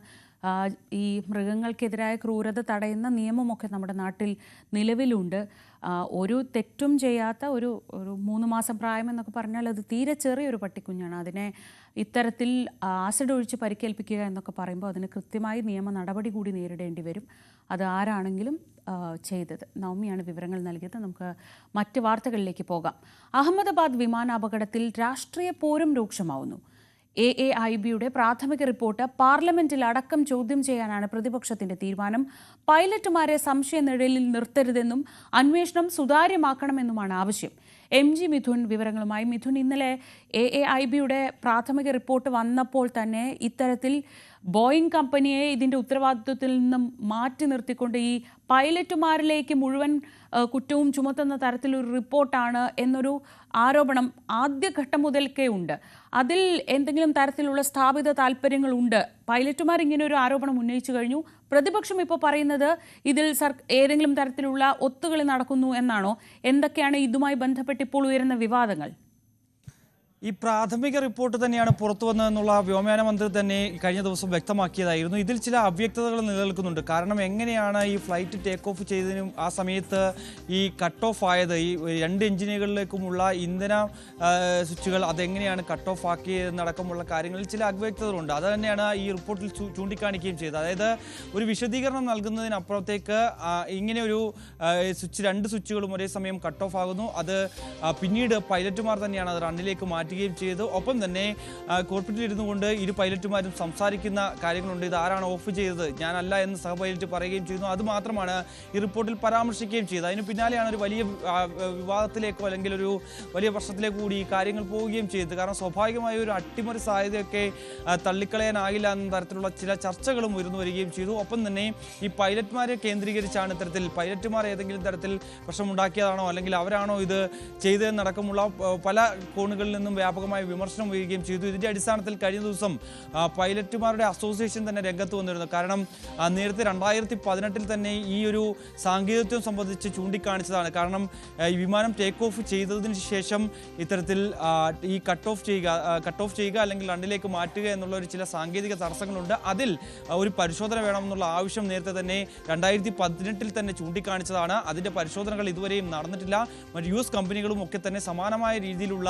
ഈ മൃഗങ്ങൾക്കെതിരായ ക്രൂരത തടയുന്ന നിയമമൊക്കെ നമ്മുടെ നാട്ടിൽ നിലവിലുണ്ട്. ഒരു തെറ്റും ചെയ്യാത്ത ഒരു 3 മാസം പ്രായമെന്നൊക്കെ പറഞ്ഞാൽ അത് തീരെ ചെറിയൊരു പട്ടിക്കുഞ്ഞാണ്. അതിനെ ഇത്തരത്തിൽ ആസിഡ് ഒഴിച്ച് പരിക്കേൽപ്പിക്കുക എന്നൊക്കെ പറയുമ്പോൾ അതിന് കൃത്യമായി നിയമ നടപടി കൂടി നേരിടേണ്ടി വരും. അത് ആരാണെങ്കിലും ചെയ്തത്. നവമിയാണ് വിവരങ്ങൾ നൽകിയത്. നമുക്ക് മറ്റ് വാർത്തകളിലേക്ക് പോകാം. അഹമ്മദാബാദ് വിമാനാപകടത്തിൽ രാഷ്ട്രീയ പോരും രൂക്ഷമാവുന്നു. AAIBയുടെ പ്രാഥമിക റിപ്പോർട്ട് പാർലമെന്റിൽ അടക്കം ചോദ്യം ചെയ്യാനാണ് പ്രതിപക്ഷത്തിന്റെ തീരുമാനം. പൈലറ്റുമാരെ സംശയനിഴലിൽ നിർത്തരുതെന്നും അന്വേഷണം സുതാര്യമാക്കണമെന്നുമാണ് ആവശ്യം. MG മിഥുൻ വിവരങ്ങളുമായി. മിഥുൻ, ഇന്നലെ AAIBയുടെ പ്രാഥമിക റിപ്പോർട്ട് വന്നപ്പോൾ തന്നെ ഇത്തരത്തിൽ ബോയിങ് കമ്പനിയെ ഇതിന്റെ ഉത്തരവാദിത്വത്തിൽ നിന്നും മാറ്റി നിർത്തിക്കൊണ്ട് ഈ പൈലറ്റുമാരിലേക്ക് മുഴുവൻ കുറ്റവും ചുമത്തുന്ന തരത്തിലൊരു റിപ്പോർട്ടാണ് എന്നൊരു ആരോപണം ആദ്യഘട്ടം മുതൽക്കേ ഉണ്ട്. അതിൽ എന്തെങ്കിലും തരത്തിലുള്ള സ്ഥാപിത താല്പര്യങ്ങളുണ്ട്? പൈലറ്റുമാർ ഇങ്ങനെ ഒരു ആരോപണം ഉന്നയിച്ചു കഴിഞ്ഞു. പ്രതിപക്ഷം ഇപ്പോൾ പറയുന്നത് ഇതിൽ ഏതെങ്കിലും തരത്തിലുള്ള ഒത്തുകളി നടക്കുന്നു എന്നാണോ? എന്തൊക്കെയാണ് ഇതുമായി ബന്ധപ്പെട്ട് ഇപ്പോൾ ഉയരുന്ന വിവാദങ്ങൾ? ഈ പ്രാഥമിക റിപ്പോർട്ട് തന്നെയാണ് പുറത്തു വന്നതെന്നുള്ള വ്യോമയാന മന്ത്രി തന്നെ കഴിഞ്ഞ ദിവസം വ്യക്തമാക്കിയതായിരുന്നു. ഇതിൽ ചില അവ്യക്തതകൾ നിലനിൽക്കുന്നുണ്ട്. കാരണം എങ്ങനെയാണ് ഈ ഫ്ലൈറ്റ് ടേക്ക് ഓഫ് ചെയ്തതിനും ആ സമയത്ത് ഈ കട്ട് ഓഫ് ആയത്, ഈ 2 എഞ്ചിനുകളിലേക്കുമുള്ള ഇന്ധന സ്വിച്ചുകൾ അതെങ്ങനെയാണ് കട്ട് ഓഫ് ആക്കിയതെന്നടക്കമുള്ള കാര്യങ്ങളിൽ ചില അവ്യക്തതകളുണ്ട്. അത് തന്നെയാണ് ഈ റിപ്പോർട്ടിൽ ചൂണ്ടിക്കാണിക്കുകയും ചെയ്തത്. അതായത് ഒരു വിശദീകരണം നൽകുന്നതിനപ്പുറത്തേക്ക് ഇങ്ങനെ ഒരു 2 സ്വിച്ചുകളും ഒരേ സമയം കട്ട് ഓഫ് ആകുന്നു. അത് പിന്നീട് പൈലറ്റുമാർ തന്നെയാണ് അത് റണ്ണിലേക്ക് മാറ്റി ചെയ്തു. ഒപ്പം തന്നെ കോർപ്പിറ്റിൽ ഇരുന്നു കൊണ്ട് ഇരു പൈലറ്റുമാരും സംസാരിക്കുന്ന കാര്യങ്ങളുണ്ട്. ഇത് ആരാണ് ഓഫ് ചെയ്തത്, ഞാനല്ല എന്ന് സഹ പൈലറ്റ് പറയുകയും ചെയ്യുന്നു. അതുമാത്രമാണ് ഈ റിപ്പോർട്ടിൽ പരാമർശിക്കുകയും ചെയ്തത്. അതിന് പിന്നാലെയാണ് ഒരു വലിയ വിവാദത്തിലേക്കോ അല്ലെങ്കിൽ ഒരു വലിയ പ്രശ്നത്തിലേക്കോ കൂടി ഈ കാര്യങ്ങൾ പോവുകയും ചെയ്തത്. കാരണം സ്വാഭാവികമായ ഒരു അട്ടിമറി സാധ്യതയൊക്കെ തള്ളിക്കളയാനാകില്ല എന്ന തരത്തിലുള്ള ചില ചർച്ചകളും ഉയർന്നു വരികയും ചെയ്തു. ഒപ്പം തന്നെ ഈ പൈലറ്റ്മാരെ കേന്ദ്രീകരിച്ചാണ് ഇത്തരത്തിൽ പൈലറ്റുമാർ ഏതെങ്കിലും തരത്തിൽ പ്രശ്നമുണ്ടാക്കിയതാണോ അല്ലെങ്കിൽ അവരാണോ ഇത് ചെയ്തതെന്നടക്കമുള്ള പല കോണുകളിൽ നിന്നും വ്യാപകമായ വിമർശനം ഉയരുകയും ചെയ്തു. ഇതിന്റെ അടിസ്ഥാനത്തിൽ കഴിഞ്ഞ ദിവസം പൈലറ്റുമാരുടെ അസോസിയേഷൻ തന്നെ രംഗത്ത് വന്നിരുന്നു. കാരണം നേരത്തെ 2018 തന്നെ ഈ ഒരു സാങ്കേതികത്വം സംബന്ധിച്ച് ചൂണ്ടിക്കാണിച്ചതാണ്. കാരണം ഈ വിമാനം ടേക്ക് ഓഫ് ചെയ്തതിന് ശേഷം ഇത്തരത്തിൽ ഈ കട്ട് ഓഫ് ചെയ്യുക അല്ലെങ്കിൽ റണ്ണിലേക്ക് മാറ്റുക എന്നുള്ള ഒരു ചില സാങ്കേതിക തടസ്സങ്ങളുണ്ട്. അതിൽ ഒരു പരിശോധന വേണമെന്നുള്ള ആവശ്യം നേരത്തെ തന്നെ 2018 തന്നെ ചൂണ്ടിക്കാണിച്ചതാണ്. അതിന്റെ പരിശോധനകൾ ഇതുവരെയും നടന്നിട്ടില്ല. മറ്റ് US കമ്പനികളും ഒക്കെ തന്നെ സമാനമായ രീതിയിലുള്ള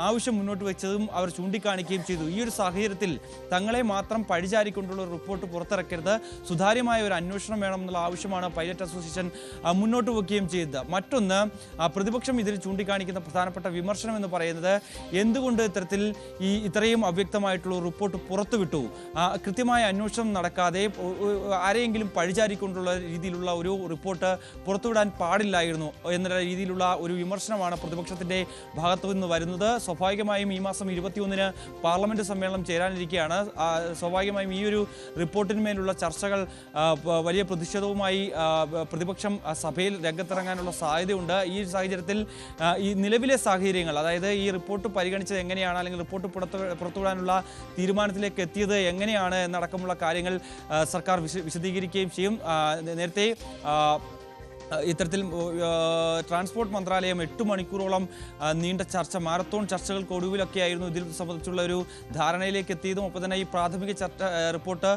ആവശ്യം മുന്നോട്ട് വെച്ചതും അവർ ചൂണ്ടിക്കാണിക്കുകയും ചെയ്തു. ഈ ഒരു സാഹചര്യത്തിൽ തങ്ങളെ മാത്രം പഴിചാരിക്കൊണ്ടുള്ള ഒരു റിപ്പോർട്ട് പുറത്തിറക്കരുത്, സുതാര്യമായ ഒരു അന്വേഷണം വേണമെന്നുള്ള ആവശ്യമാണ് പൈലറ്റ് അസോസിയേഷൻ മുന്നോട്ട് വെക്കുകയും ചെയ്തത്. മറ്റൊന്ന്, പ്രതിപക്ഷം ഇതിൽ ചൂണ്ടിക്കാണിക്കുന്ന പ്രധാനപ്പെട്ട വിമർശനം എന്ന് പറയുന്നത് എന്തുകൊണ്ട് ഇത്രയും അവ്യക്തമായിട്ടുള്ള റിപ്പോർട്ട് പുറത്തുവിട്ടു, കൃത്യമായ അന്വേഷണം നടക്കാതെ ആരെയെങ്കിലും പഴിചാരിക്കൊണ്ടുള്ള രീതിയിലുള്ള ഒരു റിപ്പോർട്ട് പുറത്തുവിടാൻ പാടില്ലായിരുന്നു എന്നുള്ള രീതിയിലുള്ള ഒരു വിമർശനമാണ് പ്രതിപക്ഷത്തിന്റെ ഭാഗത്തു നിന്ന് വരുന്നത്. സ്വാഭാവികമായും ഈ മാസം 21-ന് പാർലമെന്റ് സമ്മേളനം ചേരാനിരിക്കുകയാണ്. സ്വാഭാവികമായും ഈ ഒരു റിപ്പോർട്ടിന്മേലുള്ള ചർച്ചകൾ വലിയ പ്രതിഷേധവുമായി പ്രതിപക്ഷം സഭയിൽ രംഗത്തിറങ്ങാനുള്ള സാധ്യതയുണ്ട്. ഈ സാഹചര്യത്തിൽ ഈ നിലവിലെ സാഹചര്യങ്ങൾ, അതായത് ഈ റിപ്പോർട്ട് പരിഗണിച്ചത് എങ്ങനെയാണ് അല്ലെങ്കിൽ റിപ്പോർട്ട് പുറത്തുവിടാനുള്ള തീരുമാനത്തിലേക്ക് എത്തിയത് എങ്ങനെയാണ് എന്നടക്കമുള്ള കാര്യങ്ങൾ സർക്കാർ വിശദീകരിക്കുകയും ചെയ്യും. നേരത്തെ ഇത്തരത്തിൽ ട്രാൻസ്പോർട്ട് മന്ത്രാലയം 8 മണിക്കൂറോളം നീണ്ട ചർച്ച, മാരത്തോൺ ചർച്ചകൾക്ക് ഒടുവിലൊക്കെ ആയിരുന്നു ഇതിൽ സംബന്ധിച്ചുള്ള ഒരു ധാരണയിലേക്ക് എത്തിയതും. ഒപ്പം തന്നെ ഈ പ്രാഥമിക റിപ്പോർട്ട്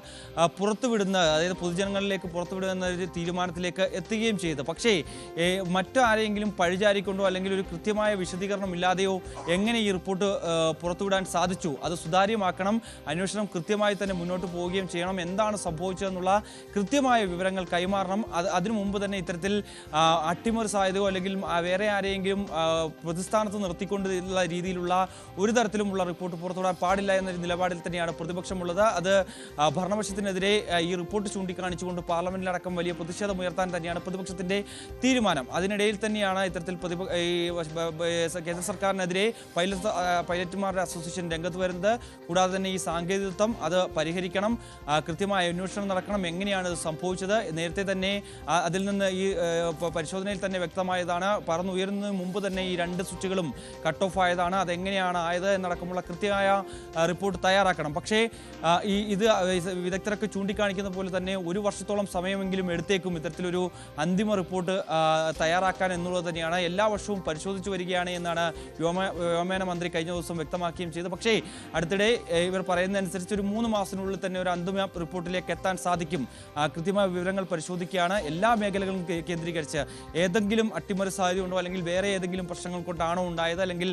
പുറത്തുവിടുന്ന, അതായത് പൊതുജനങ്ങളിലേക്ക് പുറത്തുവിടുന്ന ഒരു തീരുമാനത്തിലേക്ക് എത്തുകയും ചെയ്തു. പക്ഷേ മറ്റാരെങ്കിലും പഴിചാരിക്കൊണ്ടോ അല്ലെങ്കിൽ ഒരു കൃത്യമായ വിശദീകരണം ഇല്ലാതെയോ എങ്ങനെ ഈ റിപ്പോർട്ട് പുറത്തുവിടാൻ സാധിച്ചു? അത് സുതാര്യമാക്കണം, അന്വേഷണം കൃത്യമായി തന്നെ മുന്നോട്ട് പോവുകയും ചെയ്യണം, എന്താണ് സംഭവിച്ചതെന്നുള്ള കൃത്യമായ വിവരങ്ങൾ കൈമാറണം. അതിനു മുമ്പ് തന്നെ ഇത്തരത്തിൽ അട്ടിമറി സാധ്യതയോ അല്ലെങ്കിൽ വേറെ ആരെയെങ്കിലും പ്രതിസ്ഥാനത്ത് നിർത്തിക്കൊണ്ടുള്ള രീതിയിലുള്ള ഒരു തരത്തിലുമുള്ള റിപ്പോർട്ട് പുറത്തുവിടാൻ പാടില്ല എന്ന നിലപാടിൽ തന്നെയാണ് പ്രതിപക്ഷമുള്ളത്. അത് ഭരണപക്ഷത്തിനെതിരെ ഈ റിപ്പോർട്ട് ചൂണ്ടിക്കാണിച്ചുകൊണ്ട് പാർലമെന്റിലടക്കം വലിയ പ്രതിഷേധം ഉയർത്താൻ തന്നെയാണ് പ്രതിപക്ഷത്തിന്റെ തീരുമാനം. അതിനിടയിൽ തന്നെയാണ് ഇത്തരത്തിൽ കേന്ദ്ര സർക്കാരിനെതിരെ പൈലറ്റുമാരുടെ അസോസിയേഷൻ രംഗത്ത് വരുന്നത്. കൂടാതെ തന്നെ ഈ സാങ്കേതികത്വം അത് പരിഹരിക്കണം, കൃത്യമായ അന്വേഷണം നടക്കണം, എങ്ങനെയാണ് ഇത് സംഭവിച്ചത്. നേരത്തെ തന്നെ അതിൽ നിന്ന് ഈ പരിശോധനയിൽ തന്നെ വ്യക്തമായതാണ്. പറന്നുയരുന്നതിന് മുമ്പ് തന്നെ ഈ 2 സ്വിച്ചുകളും കട്ട് ഓഫ് ആയതാണ്. അതെങ്ങനെയാണ് ആയത് എന്നടക്കമുള്ള കൃത്യമായ റിപ്പോർട്ട് തയ്യാറാക്കണം. പക്ഷേ ഇത് വിദഗ്ധരൊക്കെ ചൂണ്ടിക്കാണിക്കുന്ന പോലെ തന്നെ 1 വർഷത്തോളം സമയമെങ്കിലും എടുത്തേക്കും ഇത്തരത്തിലൊരു അന്തിമ റിപ്പോർട്ട് തയ്യാറാക്കാൻ എന്നുള്ളത് തന്നെയാണ്. എല്ലാ വർഷവും പരിശോധിച്ചു വരികയാണ് എന്നാണ് വ്യോമയാന മന്ത്രി കഴിഞ്ഞ ദിവസം വ്യക്തമാക്കുകയും ചെയ്തത്. പക്ഷേ അടുത്തിടെ ഇവർ പറയുന്നതനുസരിച്ച് ഒരു 3 മാസത്തിനുള്ളിൽ തന്നെ ഒരു അന്തിമ റിപ്പോർട്ടിലേക്ക് എത്താൻ സാധിക്കും. കൃത്യമായ വിവരങ്ങൾ പരിശോധിക്കുകയാണ്. എല്ലാ മേഖലകളും കേന്ദ്രീകരിച്ച് ഏതെങ്കിലും അട്ടിമറി സാധ്യതയുണ്ടോ, അല്ലെങ്കിൽ വേറെ ഏതെങ്കിലും പ്രശ്നങ്ങൾ കൊണ്ടാണോ ഉണ്ടായത്, അല്ലെങ്കിൽ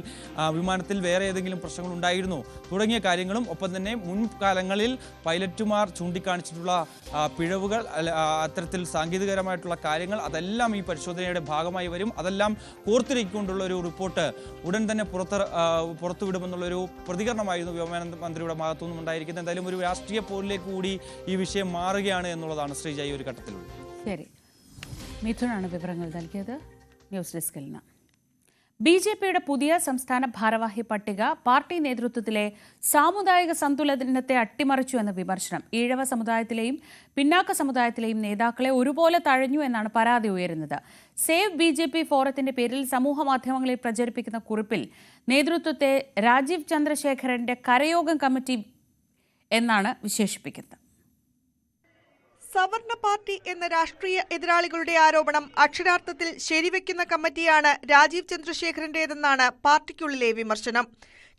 വിമാനത്തിൽ വേറെ ഏതെങ്കിലും പ്രശ്നങ്ങൾ ഉണ്ടായിരുന്നോ തുടങ്ങിയ കാര്യങ്ങളും, ഒപ്പം തന്നെ മുൻകാലങ്ങളിൽ പൈലറ്റുമാർ ചൂണ്ടിക്കാണിച്ചിട്ടുള്ള പിഴവുകൾ, അത്തരത്തിൽ സാങ്കേതികപരമായിട്ടുള്ള കാര്യങ്ങൾ, അതെല്ലാം ഈ പരിശോധനയുടെ ഭാഗമായി വരും. അതെല്ലാം കോർത്തിരിക്കൊണ്ടുള്ള ഒരു റിപ്പോർട്ട് ഉടൻ തന്നെ പുറത്തുവിടുമെന്നുള്ളൊരു പ്രതികരണമായിരുന്നു വ്യോമയാന മന്ത്രിയുടെ ഭാഗത്തു നിന്നും ഉണ്ടായിരിക്കുന്നത്. എന്തായാലും ഒരു രാഷ്ട്രീയ പോരിലേക്ക് കൂടി ഈ വിഷയം മാറുകയാണ് എന്നുള്ളതാണ് ശ്രീജ ഈ ഒരു ഘട്ടത്തിലുള്ളത്. ശരി, മിഥുനാണ് വിവരങ്ങൾ നൽകിയത്. ന്യൂസ് ഡെസ്കിൽ നിന്ന്. BJPയുടെ പുതിയ സംസ്ഥാന ഭാരവാഹി പട്ടിക പാർട്ടി നേതൃത്വത്തിലെ സാമുദായിക സന്തുലനത്തെ അട്ടിമറിച്ചു എന്ന വിമർശനം. ഈഴവ സമുദായത്തിലെയും പിന്നാക്ക സമുദായത്തിലെയും നേതാക്കളെ ഒരുപോലെ തഴഞ്ഞു എന്നാണ് പരാതി ഉയരുന്നത്. സേവ് BJP ഫോറത്തിന്റെ പേരിൽ സമൂഹമാധ്യമങ്ങളിൽ പ്രചരിപ്പിക്കുന്ന കുറിപ്പിൽ നേതൃത്വത്തെ രാജീവ് ചന്ദ്രശേഖരന്റെ കരയോഗം കമ്മിറ്റി എന്നാണ് വിശേഷിപ്പിക്കുന്നത്. സവർണ പാർട്ടി എന്ന രാഷ്ട്രീയ എതിരാളികളുടെ ആരോപണം അക്ഷരാർത്ഥത്തിൽ ശരിവെക്കുന്ന കമ്മിറ്റിയാണ് രാജീവ് ചന്ദ്രശേഖരന്റേതെന്നാണ് പാർട്ടിക്കുള്ളിലെ വിമർശനം.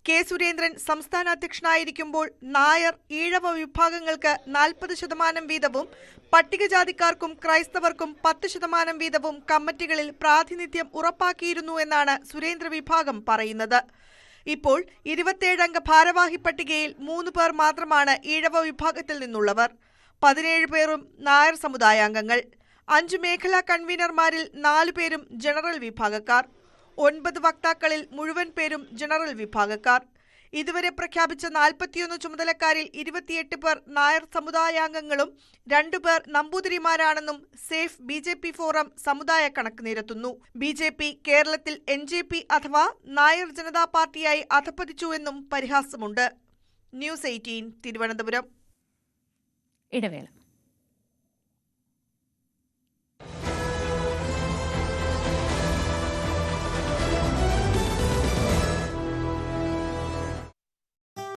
കെ സുരേന്ദ്രൻ സംസ്ഥാന അധ്യക്ഷനായിരിക്കുമ്പോൾ നായർ, ഈഴവ വിഭാഗങ്ങൾക്ക് 40% വീതവും പട്ടികജാതിക്കാർക്കും ക്രൈസ്തവർക്കും 10% വീതവും കമ്മിറ്റികളിൽ പ്രാതിനിധ്യം ഉറപ്പാക്കിയിരുന്നു എന്നാണ് സുരേന്ദ്ര വിഭാഗം പറയുന്നത്. ഇപ്പോൾ 27 അംഗ ഭാരവാഹി പട്ടികയിൽ 3 പേർ മാത്രമാണ് ഈഴവ വിഭാഗത്തിൽ നിന്നുള്ളവർ. 17 പേരും നായർ സമുദായാംഗങ്ങൾ. 5 മേഖലാ കൺവീനർമാരിൽ 4 പേരും ജനറൽ വിഭാഗക്കാർ. 9 വക്താക്കളിൽ മുഴുവൻ പേരും ജനറൽ വിഭാഗക്കാർ. ഇതുവരെ പ്രഖ്യാപിച്ച 41 ചുമതലക്കാരിൽ 28 പേർ നായർ സമുദായാംഗങ്ങളും 2 പേർ നമ്പൂതിരിമാരാണെന്നും സേഫ് BJP ഫോറം സമുദായ കണക്ക് നിരത്തുന്നു. BJP കേരളത്തിൽ NJP അഥവാ നായർ ജനതാ പാർട്ടിയായി അധപ്പതിച്ചുവെന്നും പരിഹാസമുണ്ട്. ന്യൂസ് 18 തിരുവനന്തപുരം. ഇടവേള.